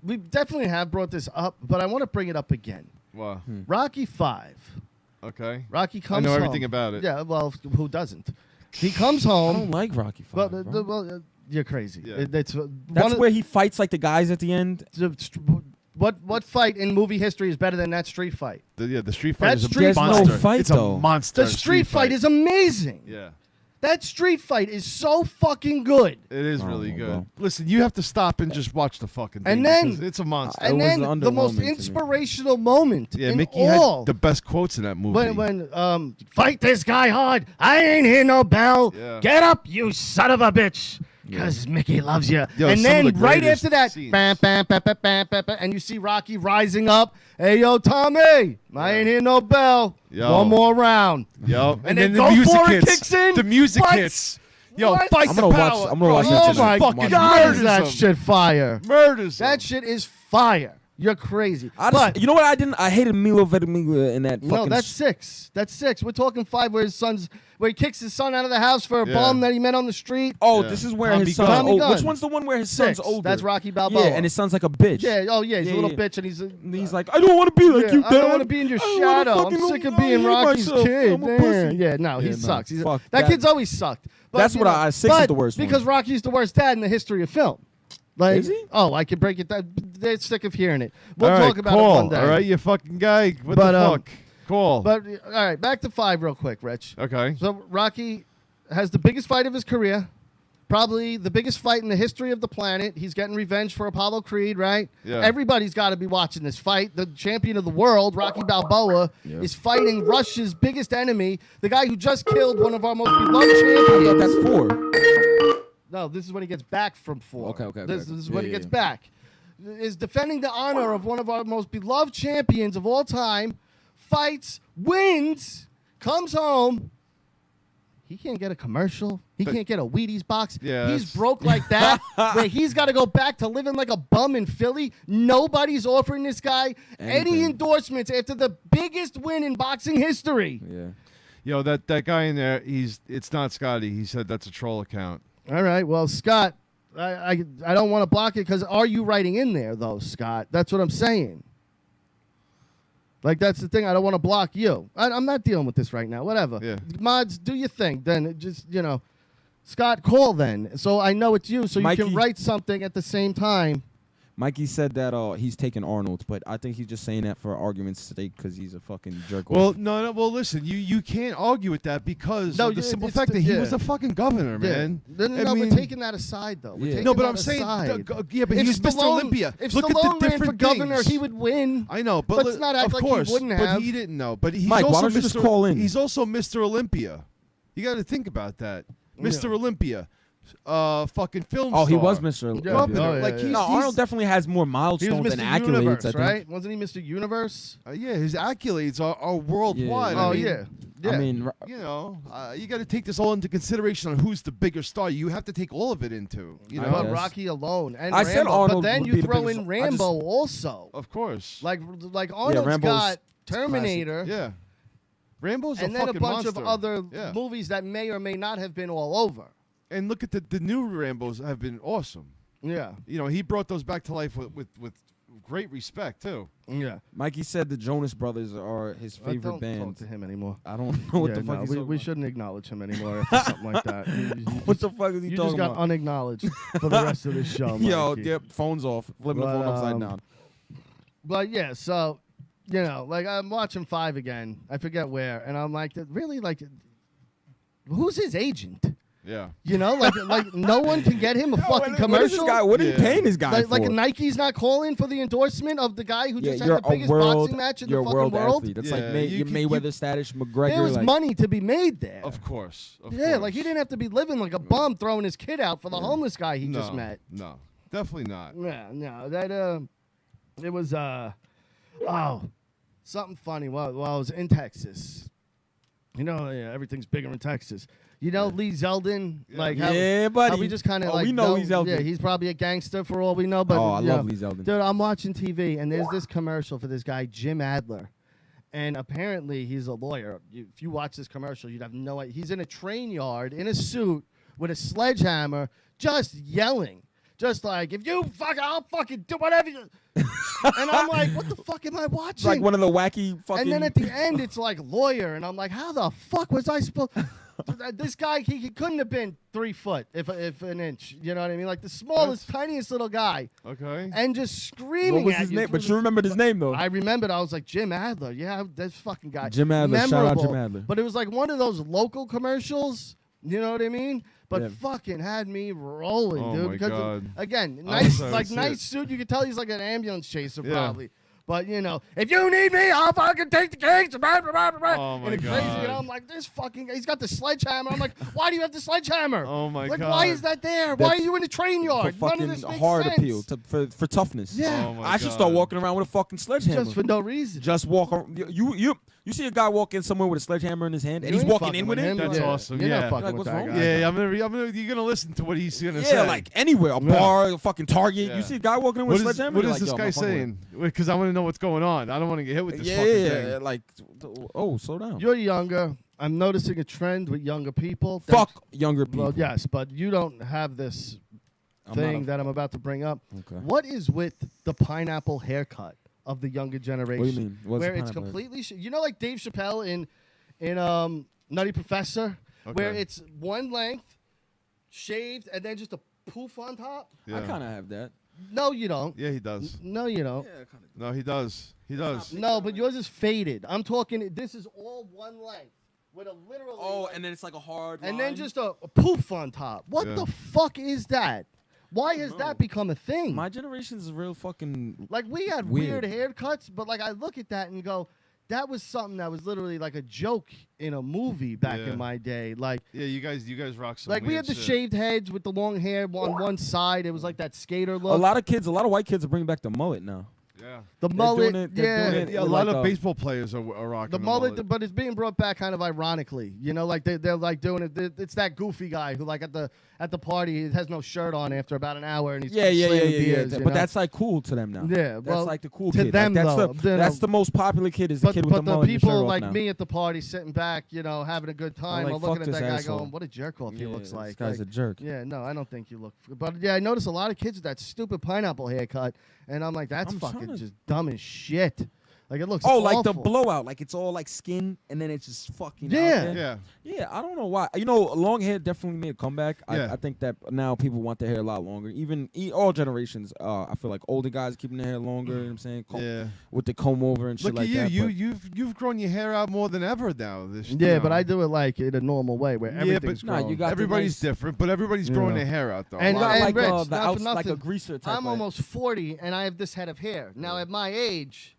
we definitely have brought this up, but I want to bring it up again. Wow. Rocky 5. Okay. Rocky comes know home. everything about it. Yeah, well, who doesn't? He comes I home. don't like Rocky 5. Well, bro. you're crazy. Yeah. It's That's where he fights like the guys at the end. what fight in movie history is better than that street fight? The street fight That is a street fight- monster. There's no fight, it's though. a monster. The street fight is amazing. Yeah. That street fight is so fucking good. It is Oh, really good. bro. Listen, you have to stop and just watch the fucking thing And then- because it's a monster. It And was then an the most underwhelming to me. inspirational moment Yeah, in Mickey all had the best quotes in that movie. when fight this guy hard. I ain't hear no bell. Yeah. Get up, you son of a bitch. Because Mickey loves you. Yo, and some then of the right greatest after that, scenes. bam, bam, bam, bam, bam, bam, bam, and you see Rocky rising up. Hey, yo, Tommy, I ain't hear no bell. Yo. One more round. Yo, And then then the Go music For It hits. kicks in. The music What? hits. Yo, What? fight I'm the gonna watch- power. I'm gonna watch Bro, that Oh just tonight. my fucking Watch God, murders is that him. shit fire. Murders him. That shit is fire. You're crazy. You know what I didn't? I hated Milo Ventimiglia in that. No, that's 6. That's 6. We're talking 5, where he kicks his son out of the house for a bum that he met on the street. Oh, Yeah. this is where Tommy his Gunn. son's Tommy old. Gunn. Which one's the one where his 6. son's older? That's Rocky Balboa. Yeah, and his son's like a bitch. Yeah, oh yeah, he's a little Yeah. bitch, and He's like, I don't want to be like you, Dad. I don't want to be in your I don't wanna shadow. I'm fucking- sick of I being hate Rocky's myself. kid. I'm a pussy. Yeah, no, he Yeah, no, sucks. fuck that that. kid's always sucked. But, That's you what know, 6 is the worst one. because Rocky's the worst dad in the history of film. Like, Is he? Oh, I can break it down. They're sick of hearing it. We'll All right, talk about cool. it one day. All right, you fucking guy. What But, the fuck? Cool. But all right, back to 5 real quick, Rich. Okay. So Rocky has the biggest fight of his career, probably the biggest fight in the history of the planet. He's getting revenge for Apollo Creed, right? Yeah. Everybody's got to be watching this fight. The champion of the world, Rocky Balboa, is fighting Russia's biggest enemy, the guy who just killed one of our most beloved champions. That's 4. No, this is when he gets back from 4. Okay. This is when he Yeah, gets yeah. back. Is defending the honor of one of our most beloved champions of all time, fights, wins, comes home. He can't get a commercial. He can't get a Wheaties box. Yeah, He's that's- broke like that, where he's got to go back to living like a bum in Philly. Nobody's offering this guy any Anything. endorsements after the biggest win in boxing history. Yeah. Yo, that guy in there, it's not Scotty. He said that's a troll account. All right, well, Scott, I don't want to block it because are you writing in there, though, Scott? That's what I'm saying. Like, that's the thing. I don't want to block you. I'm not dealing with this right now. Whatever. Yeah. Mods, do your thing. Then it just, Scott, call then. So I know it's you, so you Mikey. can write something at the same time. Mikey said that he's taking Arnold, but I think he's just saying that for argument's sake because he's a fucking jerk. Well, no. Well, listen, you can't argue with that because No, of the yeah, simple it's fact the- that he yeah. was a fucking governor, man. No, I mean, we're taking that aside, though. We're Yeah. taking No, but that I'm saying, aside. yeah, but If he was Mr. Stallone- Olympia. If Look Stallone at the ran different for governor, things. he would win. I know, but Let's not act of like he course, wouldn't but have. he didn't know. But he's Mike, why also don't you Mr. just call in? He's also Mr. Olympia. You got to think about that, Mr. Yeah. Olympia, fucking film Oh, he star. was Mr. Yeah. Governor. Oh, yeah, like yeah. he's, No, he's- Arnold definitely has more He was milestones Mr. and accolades. Universe, I think. right? Wasn't he Mr. Universe? yeah, his accolades are worldwide. Yeah. I Oh, mean, yeah. Yeah. I mean, you know, you got to take this all into consideration on who's the bigger star. You have to take all of it into, you I know. But guess. Rocky alone and I Rambo. said Arnold but then would you be the throw biggest- in I just- Rambo also. Of course. Like Arnold's Rambo's got Terminator, yeah. Rambo's and a then a fucking bunch monster. of other Yeah. movies that may or may not have been all over. And look at the new Rambos have been awesome. Yeah, You know, he brought those back to life with great respect too. yeah. Mikey said the Jonas Brothers are his favorite Don't talk band. to him anymore. I don't know what Yeah, the fuck no, he's we talking shouldn't acknowledge him anymore after something like that. What the fuck is he You talking just got about? unacknowledged for the rest of the show, Yo, Mikey. yep, phone's off. Flipping the But, phone upside down. But yeah, so like I'm watching 5 again. I forget where, and I'm like, really, like, who's his agent? Yeah. Like no one can get him a fucking What is commercial. this guy? What are you Yeah. paying this guy Like for? Nike's not calling for the endorsement of the guy who Yeah, just you're had the a biggest world, boxing match in you're the a fucking world world. athlete. That's Yeah, like you Mayweather status, McGregor. There was like, money to be made there. Of course. Of Yeah, course. like he didn't have to be living like a bum throwing his kid out for the homeless guy he just met. No, definitely not. Yeah, no, that it was something funny while I was in Texas. Everything's bigger in Texas. Lee Zeldin, like how, Yeah, buddy. how we just kind of Oh, like we know know- Lee Zeldin. Yeah, he's probably a gangster for all we know. But Oh, I you love know, Lee Zeldin. Dude, I'm watching TV and there's this commercial for this guy Jim Adler, and apparently he's a lawyer. If you watch this commercial, you'd have no idea. He's in a train yard in a suit with a sledgehammer, just yelling. Just like, if you fuck, I'll fucking do whatever you. And I'm like, what the fuck am I watching? It's like one of the wacky fucking. And then at the end, it's like lawyer, and I'm like, how the fuck was I supposed? This guy, he couldn't have been 3 foot if an inch. You know what I mean? Like the smallest, tiniest little guy, Okay. and just screaming what was at his you. name? But you remembered his name though. I remembered. I was like, Jim Adler. Yeah, this fucking guy. Jim Adler. Shout out Memorable. Jim Adler. But it was like one of those local commercials. You know what I mean? But Yeah. fucking had me rolling, Oh dude. my Because God. again, I'm nice, sorry to like see nice it. suit. You could tell he's like an ambulance chaser, Yeah. probably. But if you need me, I'll fucking take the case. Blah, blah, blah, blah. Oh, my and it's crazy. God. And I'm like, this fucking guy. He's got the sledgehammer. I'm like, why do you have the sledgehammer? Oh, my like, God. why is that there? Why are That's you in the train for yard? None of fucking this makes hard sense. appeal for toughness. Yeah. Oh, my I should start God. walking around with a fucking sledgehammer. Just for no reason. Just walk around. You You see a guy walk in somewhere with a sledgehammer in his hand, and You he's ain't walking fucking in with with it. him. That's Yeah. awesome. You're Yeah. not fucking Like, with what's that wrong? guy. Yeah, you're gonna listen to what he's gonna Yeah, say. like anywhere, a bar, a fucking Target. Yeah. You see a guy walking in with a sledgehammer. What you're is like, this yo, I'm guy not fucking with saying? Because I want to know what's going on. I don't want to get hit with it. this Yeah, fucking yeah, thing. like, oh, slow down. You're younger. I'm noticing a trend with younger people. that- Fuck younger people. Well, yes, but you don't have this I'm thing not a- that I'm about to bring up. Okay. What is with the pineapple haircut of the younger generation? What do you mean? What's where the it's pineapple completely, you know, like Dave Chappelle in Nutty Professor, where Okay. it's one length, shaved, and then just a poof on top. I Yeah. kind of have that. No, you don't. Yeah, he does. No, you don't. Yeah, kind of. No, he does. He does. No, but yours is faded. I'm talking. This is all one length with a literally. Oh, like- and then it's like a hard. and line. then just a poof on top. What Yeah. the fuck is that? Why has know. that become a thing? My generation's real fucking. Like we had Weird. weird haircuts, but like I look at that and go, that was something that was literally like a joke in a movie back Yeah. in my day. Like Yeah, you guys rock some. like we weird had the shit. shaved heads with the long hair on one side. It was like that skater A look. lot of white kids are bringing back the mullet now. Yeah. The They're mullet, doing it- they're yeah. doing it Yeah, a with lot like of a- baseball players are rocking The mullet, but it's being brought back kind of ironically. You know, like they're like doing it. It's that goofy guy who like at the party he has no shirt on after about an hour and he's Yeah. slamming beers, you But know? that's like cool to them now. Yeah, that's well, like the cool to kid. them, like, that's though, the you know. that's the most popular kid is the kid with but the mullet and his shirt people off like now. me at the party sitting back, you know, having a good time, like, are looking fuck at that this guy asshole. going, "What a jerk off he Yeah, looks like." This guy's Like, a jerk. yeah, no, I don't think you look. But yeah, I notice a lot of kids with that stupid pineapple haircut, and I'm like, that's I'm fucking trying to- just dumb as shit. Like it looks. Oh, like the awful. blowout, like it's all like skin, and then it's just fucking. out Yeah. there. Yeah. Yeah, I don't know why. You know, long hair definitely made a comeback. Yeah. I think that now people want their hair a lot longer. Even all generations. I feel like older guys keeping their hair longer. You know what I'm saying? Yeah. With the comb over and shit Look like at that. you. but- You've grown your hair out more than ever now. This. Yeah, but I do it like in a normal way where Yeah, everything's but- Nah, you grown. got the Everybody's nice- different, but everybody's Yeah. growing their hair out though. And- a lot and like Rich, the not for outs, like a nothing, greaser type. I'm of- almost 40 and I have this head of hair. Now at my age,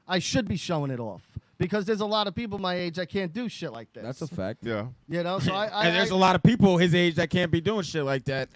I should be showing it off because there's a lot of people my age that can't do shit like this. That's a fact. yeah. You know, so And there's a lot of people his age that can't be doing shit like that.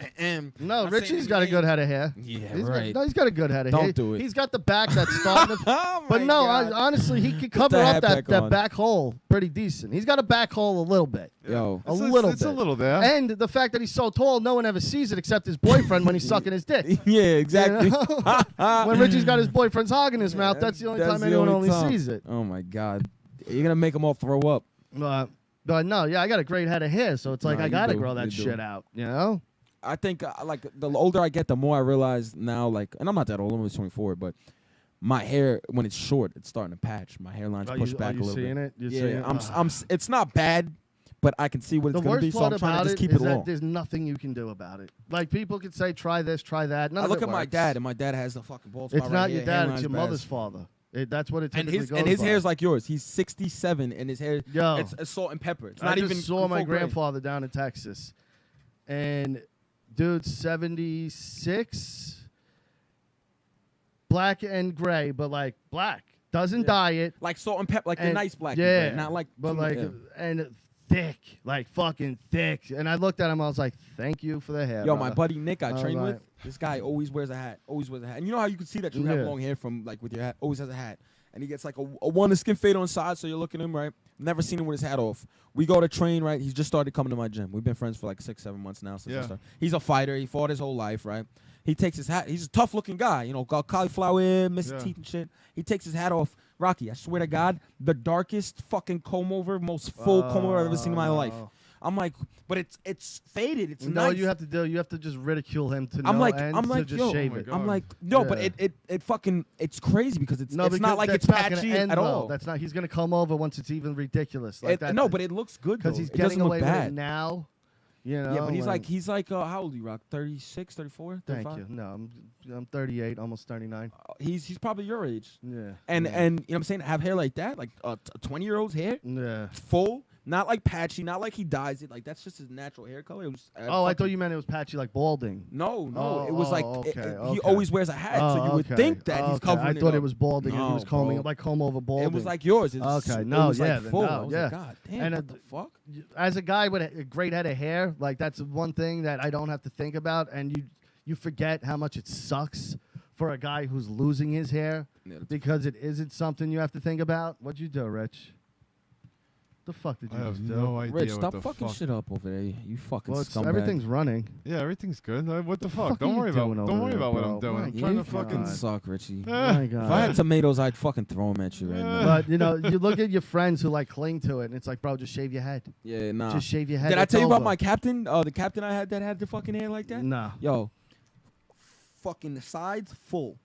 No, I'm Richie's saying got a age. good head of hair. Yeah, He's right. he's got a good head of Don't hair. do it. He's got the back that's starting to. Oh But my no, God. honestly, he could the cover up hat that back on. back hole pretty decent. He's got a back hole a little bit. Yo. A It's little It's a bit. little there. And the fact that he's so tall, no one ever sees it except his boyfriend when he's sucking his dick. Yeah, exactly. You know? When Richie's got his boyfriend's hog in his mouth, that's the only That's time the anyone only only time. sees it. Oh my God. You're gonna make them all throw up. But no, yeah, I got a great head of hair, so it's like Nah, I you gotta do, grow that you do. shit out, you know? I think like the older I get, the more I realize now. Like, and I'm not that old. I'm only 24, but my hair when it's short, it's starting to patch. My hairline's pushed back a little seeing bit. it? You're seeing Yeah, it? it's not bad, but I can see what The it's gonna be. worst So part I'm trying about to just it keep is it that along. there's nothing you can do about it. Like people could say, try this, try that. None I of look it at my works. dad, and my dad has the fucking bald spot It's right not here, your dad; hairline's it's your bad. mother's father. That's what it And typically his goes and his by. hair is like yours. He's 67, and his hair Yo. it's salt and pepper. It's I not just even saw my full gray. grandfather down in Texas, and dude's 76, black and gray, but like black. Doesn't dye it. like salt and pepper, like the And- nice black. yeah, gray, not like but too- like yeah. and thick, like fucking thick. And I looked at him, I was like, "Thank you for the hair." Yo, brother. my buddy Nick I train Alright. with, this guy always wears a hat. Always wears a hat. And you know how you can see that you have Yeah. long hair from like with your hat? Always has a hat. And he gets like a one skin fade on side, so you're looking at him, right? Never seen him with his hat off. We go to train, right? He's just started coming to my gym. We've been friends for like 6-7 months now since I Yeah. started. He's a fighter. He fought his whole life, right? He takes his hat. He's a tough looking guy, you know, got cauliflower ear, missing Yeah. teeth and shit. He takes his hat off. Rocky, I swear to God, the darkest fucking comb over, most full comb over I've ever seen in my life. I'm like, but it's faded. It's No, nice. you have to do. You have to just ridicule him to I'm no like, end I'm to like, just yo, shave my it. God. I'm like, no, but Yeah. it fucking, it's crazy because it's No, it's not because like that's it's not gonna patchy end at well. all. That's not. He's gonna come over once it's even ridiculous. Like that. No, but it looks good because though. he's It doesn't getting look away with bad. it now. You know. Yeah, but he's and- like how old are you, Rock? 36, 34, Thank 35? you. No, I'm 38, almost 39. He's probably your age. Yeah. And yeah. and you know what I'm saying? Have hair like that, like a 20-year-old's hair, Yeah. full, not like patchy, not like he dyes it. Like that's just his natural hair color. It was, Oh, I thought you meant it was patchy like balding. No, Oh, it was like okay, he okay. always wears a hat, so you would okay. think that he's Okay. covering I thought up. it was balding and he No, was combing bro. it like comb over balding. It was like yours. It was, Okay, it no, was yeah, like then full. no, I was yeah. like, God damn, And what the fuck? as a guy with a great head of hair, like that's one thing that I don't have to think about, and you forget how much it sucks for a guy who's losing his hair Yeah, that's- because it isn't something you have to think about. What'd you do, Rich? The fuck did you I have just do? no idea. Rich, what stop the fucking fuck. shit up over there. You fucking Well, scumbag. everything's running. Yeah, everything's good. What the fuck? fuck are Don't you worry doing about. over Don't worry there, about what bro? I'm doing. My I'm Yeah, trying you to fucking. God. suck, Richie. My God. If I had tomatoes, I'd fucking throw them at you right now. But you know, you look at your friends who like cling to it, and it's like, bro, just shave your head. Yeah, nah. Just shave your head. Did I It's tell you about over. my captain? The captain I had that had the fucking hair like that? No. Yo, fucking the sides full.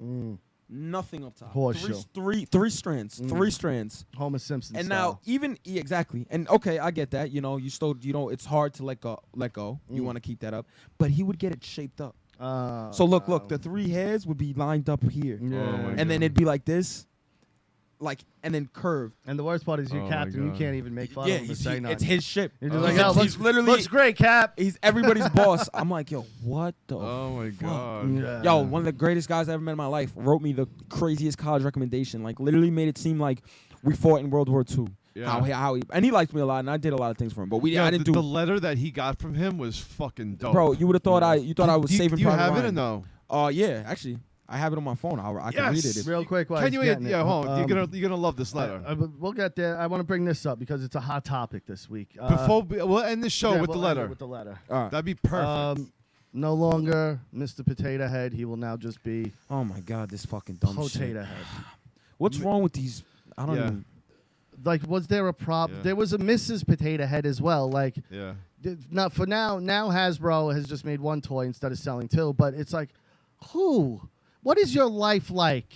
Mm. Nothing up top. Horseshoe. Three strands. Mm. 3 strands. Homer Simpson And style. now exactly. And okay, I get that. You know, it's hard to let go. You Mm. want to keep that up. But he would get it shaped up. Oh, So look, the 3 hairs would be lined up here. Yeah. Oh my And then God. it'd be like this. And then curved. And the worst part is Oh your my captain. You God. can't even make fun Yeah, of him to it's say nothing. his ship. You're just Oh. like, He's- oh, he's literally looks great, Cap. he's everybody's boss. I'm like, yo, what the Oh my fuck? God. Yeah. Yo, one of the greatest guys I ever met in my life wrote me the craziest college recommendation. Like, literally made it seem like we fought in World War II. Yeah. And he liked me a lot, and I did a lot of things for him. But Yeah, I didn't the do. letter that he got from him was fucking dope. Bro, you would have thought I was saving Do you Private have Ryan. it or no? Yeah, actually, I have it on my phone. I can read it. Yes! Real quick, while Can he's you? getting it, Yeah, hold on. You're um, gonna love this letter. We'll get there. I want to bring this up because it's a hot topic this week. We'll end the show yeah, with we'll the end it letter. With the letter. All right. That'd be perfect. No longer Mr. Potato Head. He will now just be Oh my God, this fucking dumb shit. Potato Head. What's wrong with these? I don't Yeah. even. Like, was there a problem? Yeah. There was a Mrs. Potato Head as well. Like, Yeah. not for now. Now Hasbro has just made 1 toy instead of selling 2. But it's like, what is your life like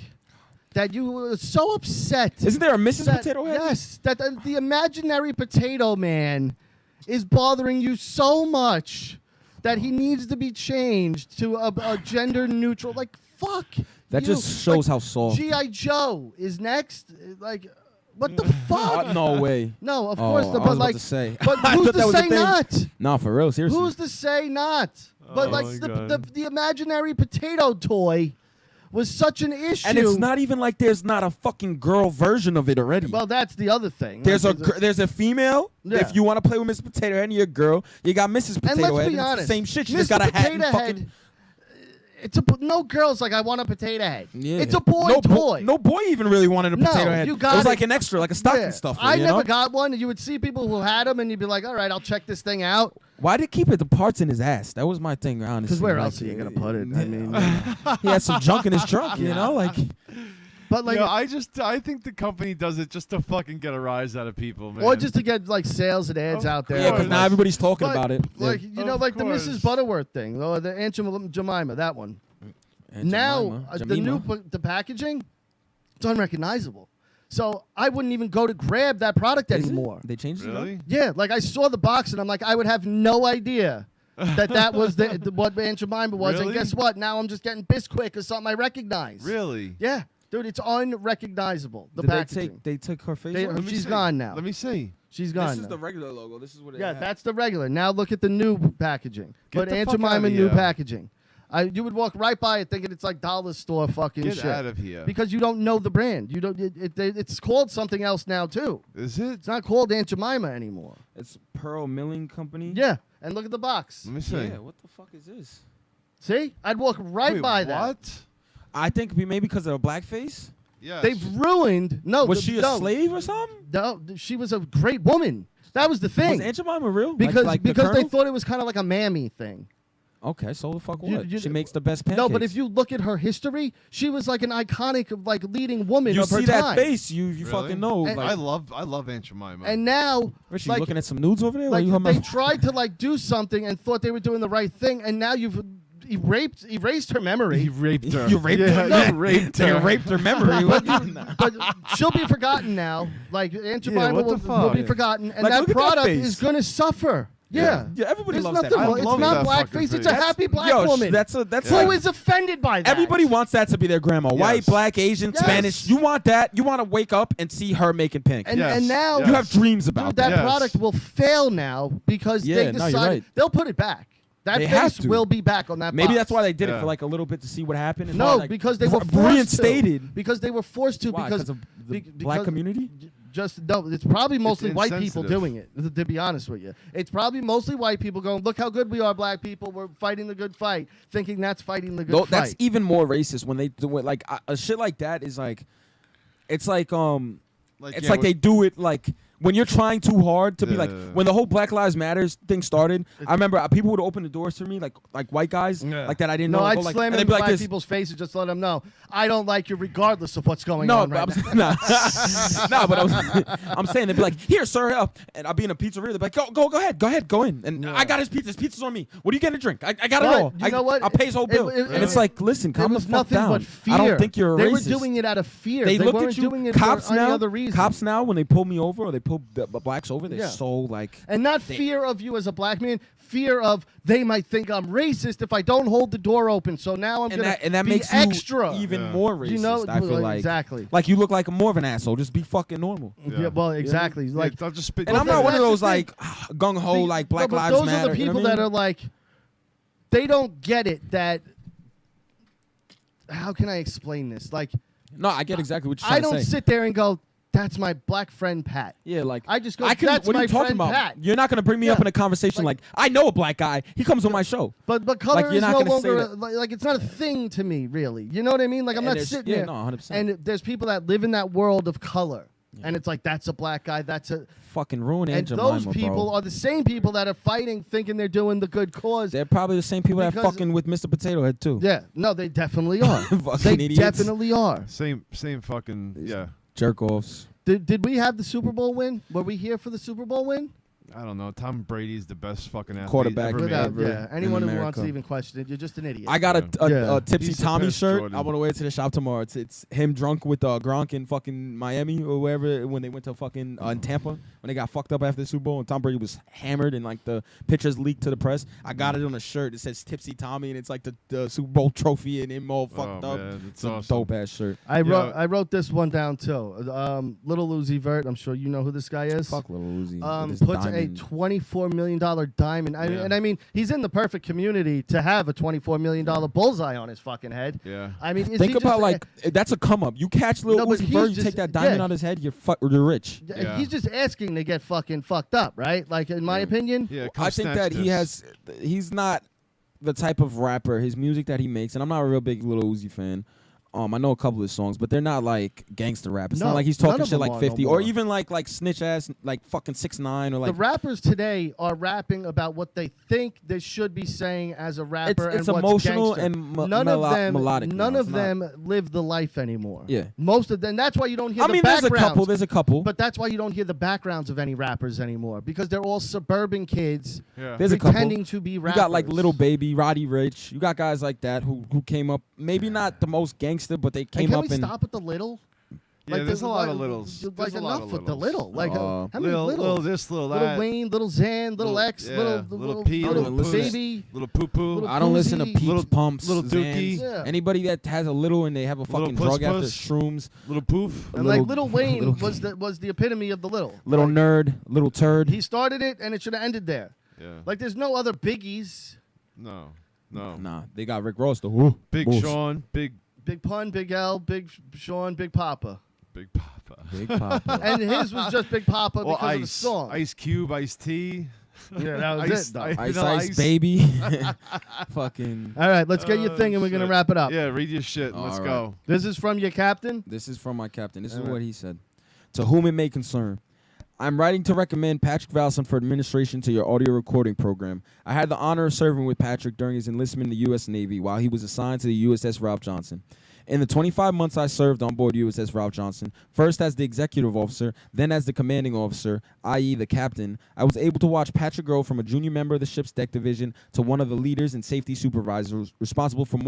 that you were so upset? Isn't there a Mrs. that- Potato Head? Yes, that the imaginary potato man is bothering you so much that he needs to be changed to a gender neutral. Like, fuck. That you. just shows Like, how soft. G.I. Joe is next. Like, what the fuck? No way. No, of Oh, course, I but was about like, to say. but I who's thought that to was a say thing. not? No, for real, seriously. Who's to say not? But Oh like my the, God. the imaginary potato toy was such an issue. And it's not even like there's not a fucking girl version of it already. Well, that's the other thing. there's Like, there's a female. Yeah. If you want to play with Mrs. Potato Head and you're a girl, you got Mrs. Potato and let's Head. be and it's honest, the same shit. She Mr. just got a hat and Potato fucking. Head, no girls like I want a potato head. Yeah. It's a boy no toy. No boy even really wanted a No, potato head. you got it was it. like an extra, like a stocking Yeah. stuffer. I you never know? got one. And you would see people who had them, and you'd be like, "All right, I'll check this thing out." Why did he keep it the parts in his ass? That was my thing, honestly. Because where Like, else are you gonna put it? I mean, he had some junk in his trunk, you know, like. but like, I think the company does it just to fucking get a rise out of people, man. or just to get like sales and ads Of out there. Yeah, because course. now everybody's talking But, about it. Like Yeah. you know, Of like the course. Mrs. Butterworth thing, or the Aunt Jemima, that one. And Now Jemima. the packaging, it's unrecognizable. So I wouldn't even go to grab that product Is it? anymore. They changed it. Really? Yeah, like I saw the box and I'm like, I would have no idea that was what Aunt Jemima was. And Really? guess what? Now I'm just getting Bisquick or something I recognize. Really? Yeah, dude, it's unrecognizable. The Did packaging. they took her face. They- off? Let me She's see. gone now. Let me see. She's gone. This is now. the regular logo. This is what it Yeah, had. that's the regular. Now look at the new packaging. Get But the Aunt fuck Jemima outta new here. packaging. You would walk right by it thinking it's like dollar store fucking Get shit. out of here. Because you don't know the brand. You don't. It's called something else now too. Is it? It's not called Aunt Jemima anymore. It's Pearl Milling Company. Yeah, and look at the box. Let me see. Yeah. What the fuck is this? See, I'd walk right Wait, by that. What? I think maybe because of a blackface. Yes. They've ruined. No, Was she a no, slave or something? No, she was a great woman. That was the thing. Was Aunt Jemima real? because like the because they Colonel? thought it was kind of like a mammy thing. Okay, so the fuck You- what? you- She makes the best pancakes. No, but if you look at her history, she was like an iconic, like leading woman you of her see that time. face, you Really? fucking know. And- Like, I love Aunt Jemima. And now, Richie, like, looking at some nudes over there? like Or you they tried to like do something and thought they were doing the right thing, and now you've erased her memory. he raped her. You raped yeah, her? You raped They her. raped her memory. What? but she'll be forgotten now. Like Aunt Jemima what the will be fuck? forgotten, and Like, that look at that product face. is going to suffer. Yeah. Yeah, everybody There's loves that. nothing I wrong. It's love not that fucking blackface. It's a face. happy black Yo, woman. that's who like, is offended by that. everybody wants that to be their grandma. White, Yes. black, Asian, Yes. Spanish. You want that? You want to wake up and see her making pancakes. and, Yes. and now Yes. You have dreams dude, about that Yes. product will fail now because Yeah, they no, decided you're right. they'll put it back. That They have face to. will be back on that Maybe box. that's why they did it Yeah. for like a little bit to see what happened. And No, why, like, because they were forced reinstated. to. Because they were forced to. Why? Because of the be- black because- community? Just no, it's probably mostly white people insensitive. doing it. To be honest with you, it's probably mostly white people going, "Look how good we are, black people. We're fighting the good fight," thinking that's fighting the good No, fight. that's even more racist when they do it. Like a shit like that is like, it's like Like, it's yeah, like with- they do it like when you're trying too hard to be like, Yeah. when the whole Black Lives Matters thing started, I remember people would open the doors for me, like white guys, like that I didn't No, know. I'd go like, slam and it they'd in be like black this. people's faces just to let them know I don't like you regardless of what's going No, on but right now. I'm saying they'd be like, here, sir, and I'll be in a pizzeria. They'd be like, go ahead, go in. And I got his pizza. His pizza's on me. What are you getting to drink? I got it But all. you know what? I'll pay his whole bill. And it's like, listen, it calm the was fuck nothing down. but fear. I don't think you're a They racist. were doing it out of fear. They look weren't at you. doing it Cops for any now. other reason. Cops now, when they pull me over or they pull the blacks over, they're Yeah. so like. And not fear of you as a black man, fear of they might think I'm racist if I don't hold the door open. So now I'm going And that to be makes extra. you even Yeah. more racist. You know, I feel like exactly. like you look like more of an asshole. Just be fucking normal. Yeah, well, exactly. Yeah, Like, I'll just spit. And I'm not that's one of the those thing. like gung ho like Black but Lives those Matter. are the you know people what I that mean? are like, they don't get it that. How can I explain this? Like, No, I get exactly what you're I trying don't to say. sit there and go, "That's my black friend Pat." Yeah, like I just go, I can. "That's What are my you talking friend about? Pat." You're not gonna bring me up Yeah. in a conversation Like- like I know a black guy. He comes on my show. But color Like, you're is not no gonna say longer that. like it's not a thing to me, really. You know what I mean? Like I'm And not there's- sitting yeah, there. no, 100%. And there's people that live in that world of color, and it's like that's a black guy. That's a Fucking ruin and Aunt those Jemima, people bro. are the same people that are fighting, thinking they're doing the good cause. They're probably the same people that Because- fucking with Mr. Potato Head too. Yeah, no, they definitely are. Fucking they idiots. definitely are. Same fucking yeah. Jerk offs. Did we have the Super Bowl win? Were we here for the Super Bowl win? I don't know. Tom Brady's the best fucking athlete Quarterback ever Good made. out. ever Yeah, anyone in who wants to America. even question it, you're just an idiot. I got Yeah. a Tipsy He's the Tommy best, shirt. Jordan. I want to wear it to the shop tomorrow. It's him drunk with Gronk in fucking Miami or wherever when they went to fucking in Tampa when they got fucked up after the Super Bowl and Tom Brady was hammered and like the pictures leaked to the press. I got it on a shirt. It says Tipsy Tommy and it's like the Super Bowl trophy and him all fucked up. Man, It's it's a awesome. dope ass shirt. I Yeah. wrote this one down too. Little Uzi Vert. I'm sure you know who this guy is. Fuck Little Uzi. with his Puts diamond. a $24 million diamond. Yeah. And I mean, he's in the perfect community to have a $24 million bullseye on his fucking head. Yeah. I mean, is Think he about just, like that's a come up. You catch Lil No, but Uzi he's Vert, you just- take that diamond yeah. on his head, you're rich. Yeah. he's just asking to get fucking fucked up, right? Like, in my opinion. Yeah. I think that he's not the type of rapper. His music that he makes, and I'm not a real big Lil Uzi fan. I know a couple of his songs, but they're not like gangster rap. It's No, not like he's none talking of shit them like are 50 no or more. even like snitch ass like fucking 6ix9ine or like The rappers today are rapping about what they think they should be saying as a rapper. it's and what's emotional gangster. and none of them, melodic. none now. of It's not- them live the life anymore. Yeah. Most of them. That's why you don't hear I the mean, there's backgrounds. a couple. But that's why you don't hear the backgrounds of any rappers anymore because they're all suburban kids Yeah. There's a couple. pretending to be rappers. You got like Little Baby, Roddy Rich. You got guys like that who came up maybe not the most gangster, but they And came can up we and stop at the little? Yeah, there's a lot of littles. Like There's a lot enough of with the littles. little. Like how many Little littles? this, little Little that. Wayne, little Xan, little X, yeah, little P, little little Puss. baby. Little poo poo. Little I don't listen to Uzi. Peeps, Little- Pumps, Little Xans. Dookie. Yeah. Anybody that has a little and they have a Little fucking Puss drug after Puss. shrooms. Little poof. And Little- like Little Wayne little- was the epitome of the little. Little Like, nerd, little turd. He started it and it should have ended there. Yeah. Like there's no other biggies. No. No. Nah, they got Rick Ross though. Big Bullshit. Sean. Big Big Pun, Big L, Big Sean, Big Papa. Big Papa. Big Papa. And his was just Big Papa Well, because of the Ice. song. Ice Cube. Ice T. Yeah, that was Ice- it. Though. Ice- Ice Vanilla Ice Ice. Baby. Fucking. All right, let's get your thing and we're going to shit. wrap it up. Yeah, read your shit. And let's All go. This is from your captain. This is from my captain. This is All right. what he said. To whom it may concern. I'm writing to recommend Patrick Valson for administration to your audio recording program. I had the honor of serving with Patrick during his enlistment in the U.S. Navy while he was assigned to the USS Ralph Johnson. In the 25 months I served on board USS Ralph Johnson, first as the executive officer, then as the commanding officer, i.e. the captain, I was able to watch Patrick grow from a junior member of the ship's deck division to one of the leaders and safety supervisors responsible for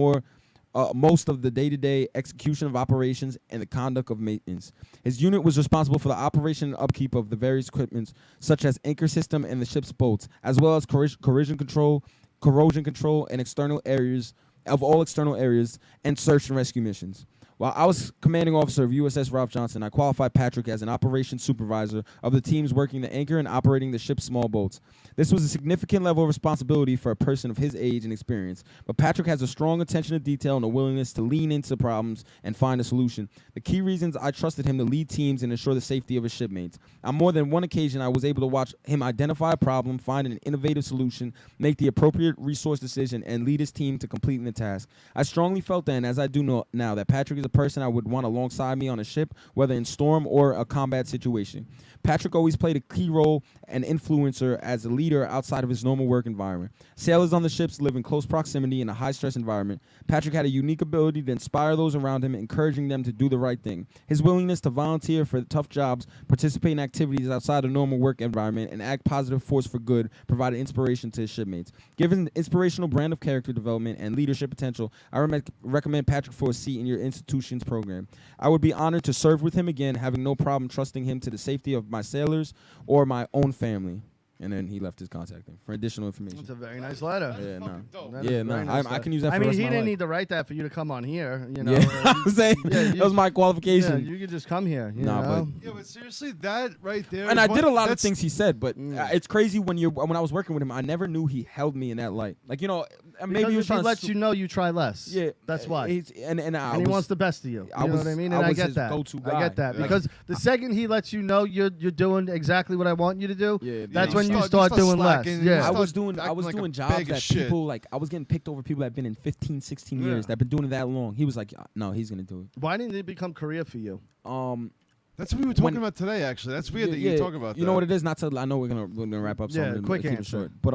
most of the day-to-day execution of operations and the conduct of maintenance. His unit was responsible for the operation and upkeep of the various equipments, such as anchor system and the ship's boats, as well as corrosion control, and external areas of all external areas, and search and rescue missions. While I was commanding officer of USS Ralph Johnson, I qualified Patrick as an operations supervisor of the teams working the anchor and operating the ship's small boats. This was a significant level of responsibility for a person of his age and experience, but Patrick has a strong attention to detail and a willingness to lean into problems and find a solution. The key reasons I trusted him to lead teams and ensure the safety of his shipmates. On more than one occasion, I was able to watch him identify a problem, find an innovative solution, make the appropriate resource decision, and lead his team to completing the task. I strongly felt then, as I do know now, that Patrick is the person I would want alongside me on a ship, whether in storm or a combat situation. Patrick always played a key role and influencer as a leader outside of his normal work environment. Sailors on the ships live in close proximity in a high-stress environment. Patrick had a unique ability to inspire those around him, encouraging them to do the right thing. His willingness to volunteer for tough jobs, participate in activities outside of normal work environment, and act positive force for good provided inspiration to his shipmates. Given the inspirational brand of character development and leadership potential, I recommend Patrick for a seat in your institution's program. I would be honored to serve with him again, having no problem trusting him to the safety of my sailors or my own family. And then he left his contact for additional information. It's a very nice letter. Yeah, no. That Yeah, is a no. very nice I letter. can use that for I the mean, rest he of my didn't life. need to write that for you to come on here. You know, Yeah, I'm saying that was my qualification. Yeah, you could just come here. You Nah, know? Yeah, but seriously, that right there. And is I did a lot of that's- things he said, but it's crazy when I was working with him, I never knew he held me in that light. Like, you know, maybe Because he was if he trying lets to you know, you try less. Yeah, that's why. And He wants the best of you. You know what I mean? And I was get his that. go-to I guy. get that Yeah. because the second he lets you know you're doing exactly what I want you to do, Yeah, that's you when you start start doing less. slacking, Yeah. I was start doing acting like a jobs bag of that shit. people like. I was getting picked over people that had been in 15, 16 years that been doing it that long. He was like, no, he's gonna do Why didn't it become career for you? it. That's what we were talking about today. Actually, that's weird that you talk about that. You know what it is? Not to. I know we're gonna wrap up. So Yeah, I'm gonna quick keep it answer. short. But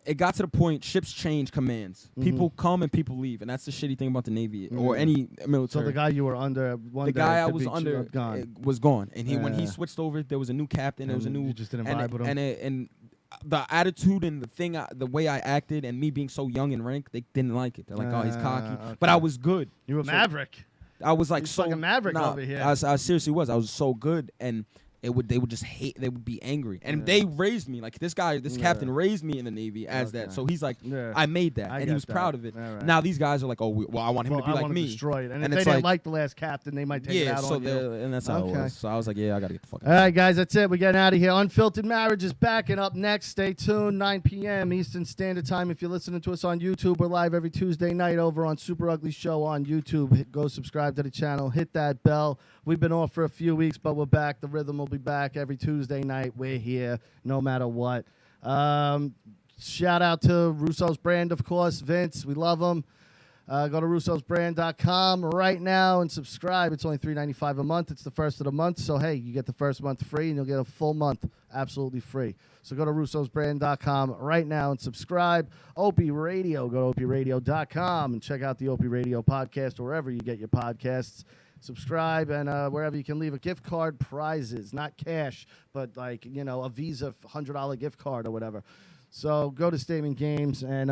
it got to the point. Ships change commands. People come and people leave, and that's the shitty thing about the Navy or any military. So the guy you were under one the day guy I could was be under gone. was gone, and when he Yeah. switched over, there was a new captain. There was a And new. you just didn't and, vibe with him? and the attitude and the way I acted, and me being so young in rank, they didn't like it. They're like, "Oh, he's cocky," okay. but I was good. You were So Maverick. I was like He's so fucking Maverick nah, over here. I seriously was. I was so good, and they would just hate. They would be angry, and they raised me like this captain raised me in the Navy as that. Okay. So he's like, Yeah. I made that, I and get he was that. proud of it. All right. Now these guys are like, oh, well, I want him Well, to be I like want me. to destroy it. And if it's they didn't like- like the last captain, they might take it out on you. and that's how it Okay. was. So I was like, yeah, I gotta get the fuck out. All right, guys, that's it. We're getting out of here. Unfiltered Marriage is back and up next. Stay tuned, 9 p.m. Eastern Standard Time. If you're listening to us on YouTube, we're live every Tuesday night over on Super Ugly Show on YouTube. Go subscribe to the channel. Hit that bell. We've been off for a few weeks, but we're back. The rhythm will be back every Tuesday night. We're here no matter what. Shout out to Russo's Brand, of course. Vince, we love him. Go to russosbrand.com right now and subscribe. It's only $3.95 a month. It's the first of the month. So, hey, you get the first month free, and you'll get a full month absolutely free. So go to russosbrand.com right now and subscribe. Opie Radio, go to opieradio.com and check out the Opie Radio podcast or wherever you get your podcasts. Subscribe, and wherever you can leave a gift card, prizes, not cash, but like, you know, a Visa $100 gift card or whatever. So go to Statement Games, and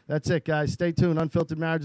that's it, guys. Stay tuned. Unfiltered Marriage.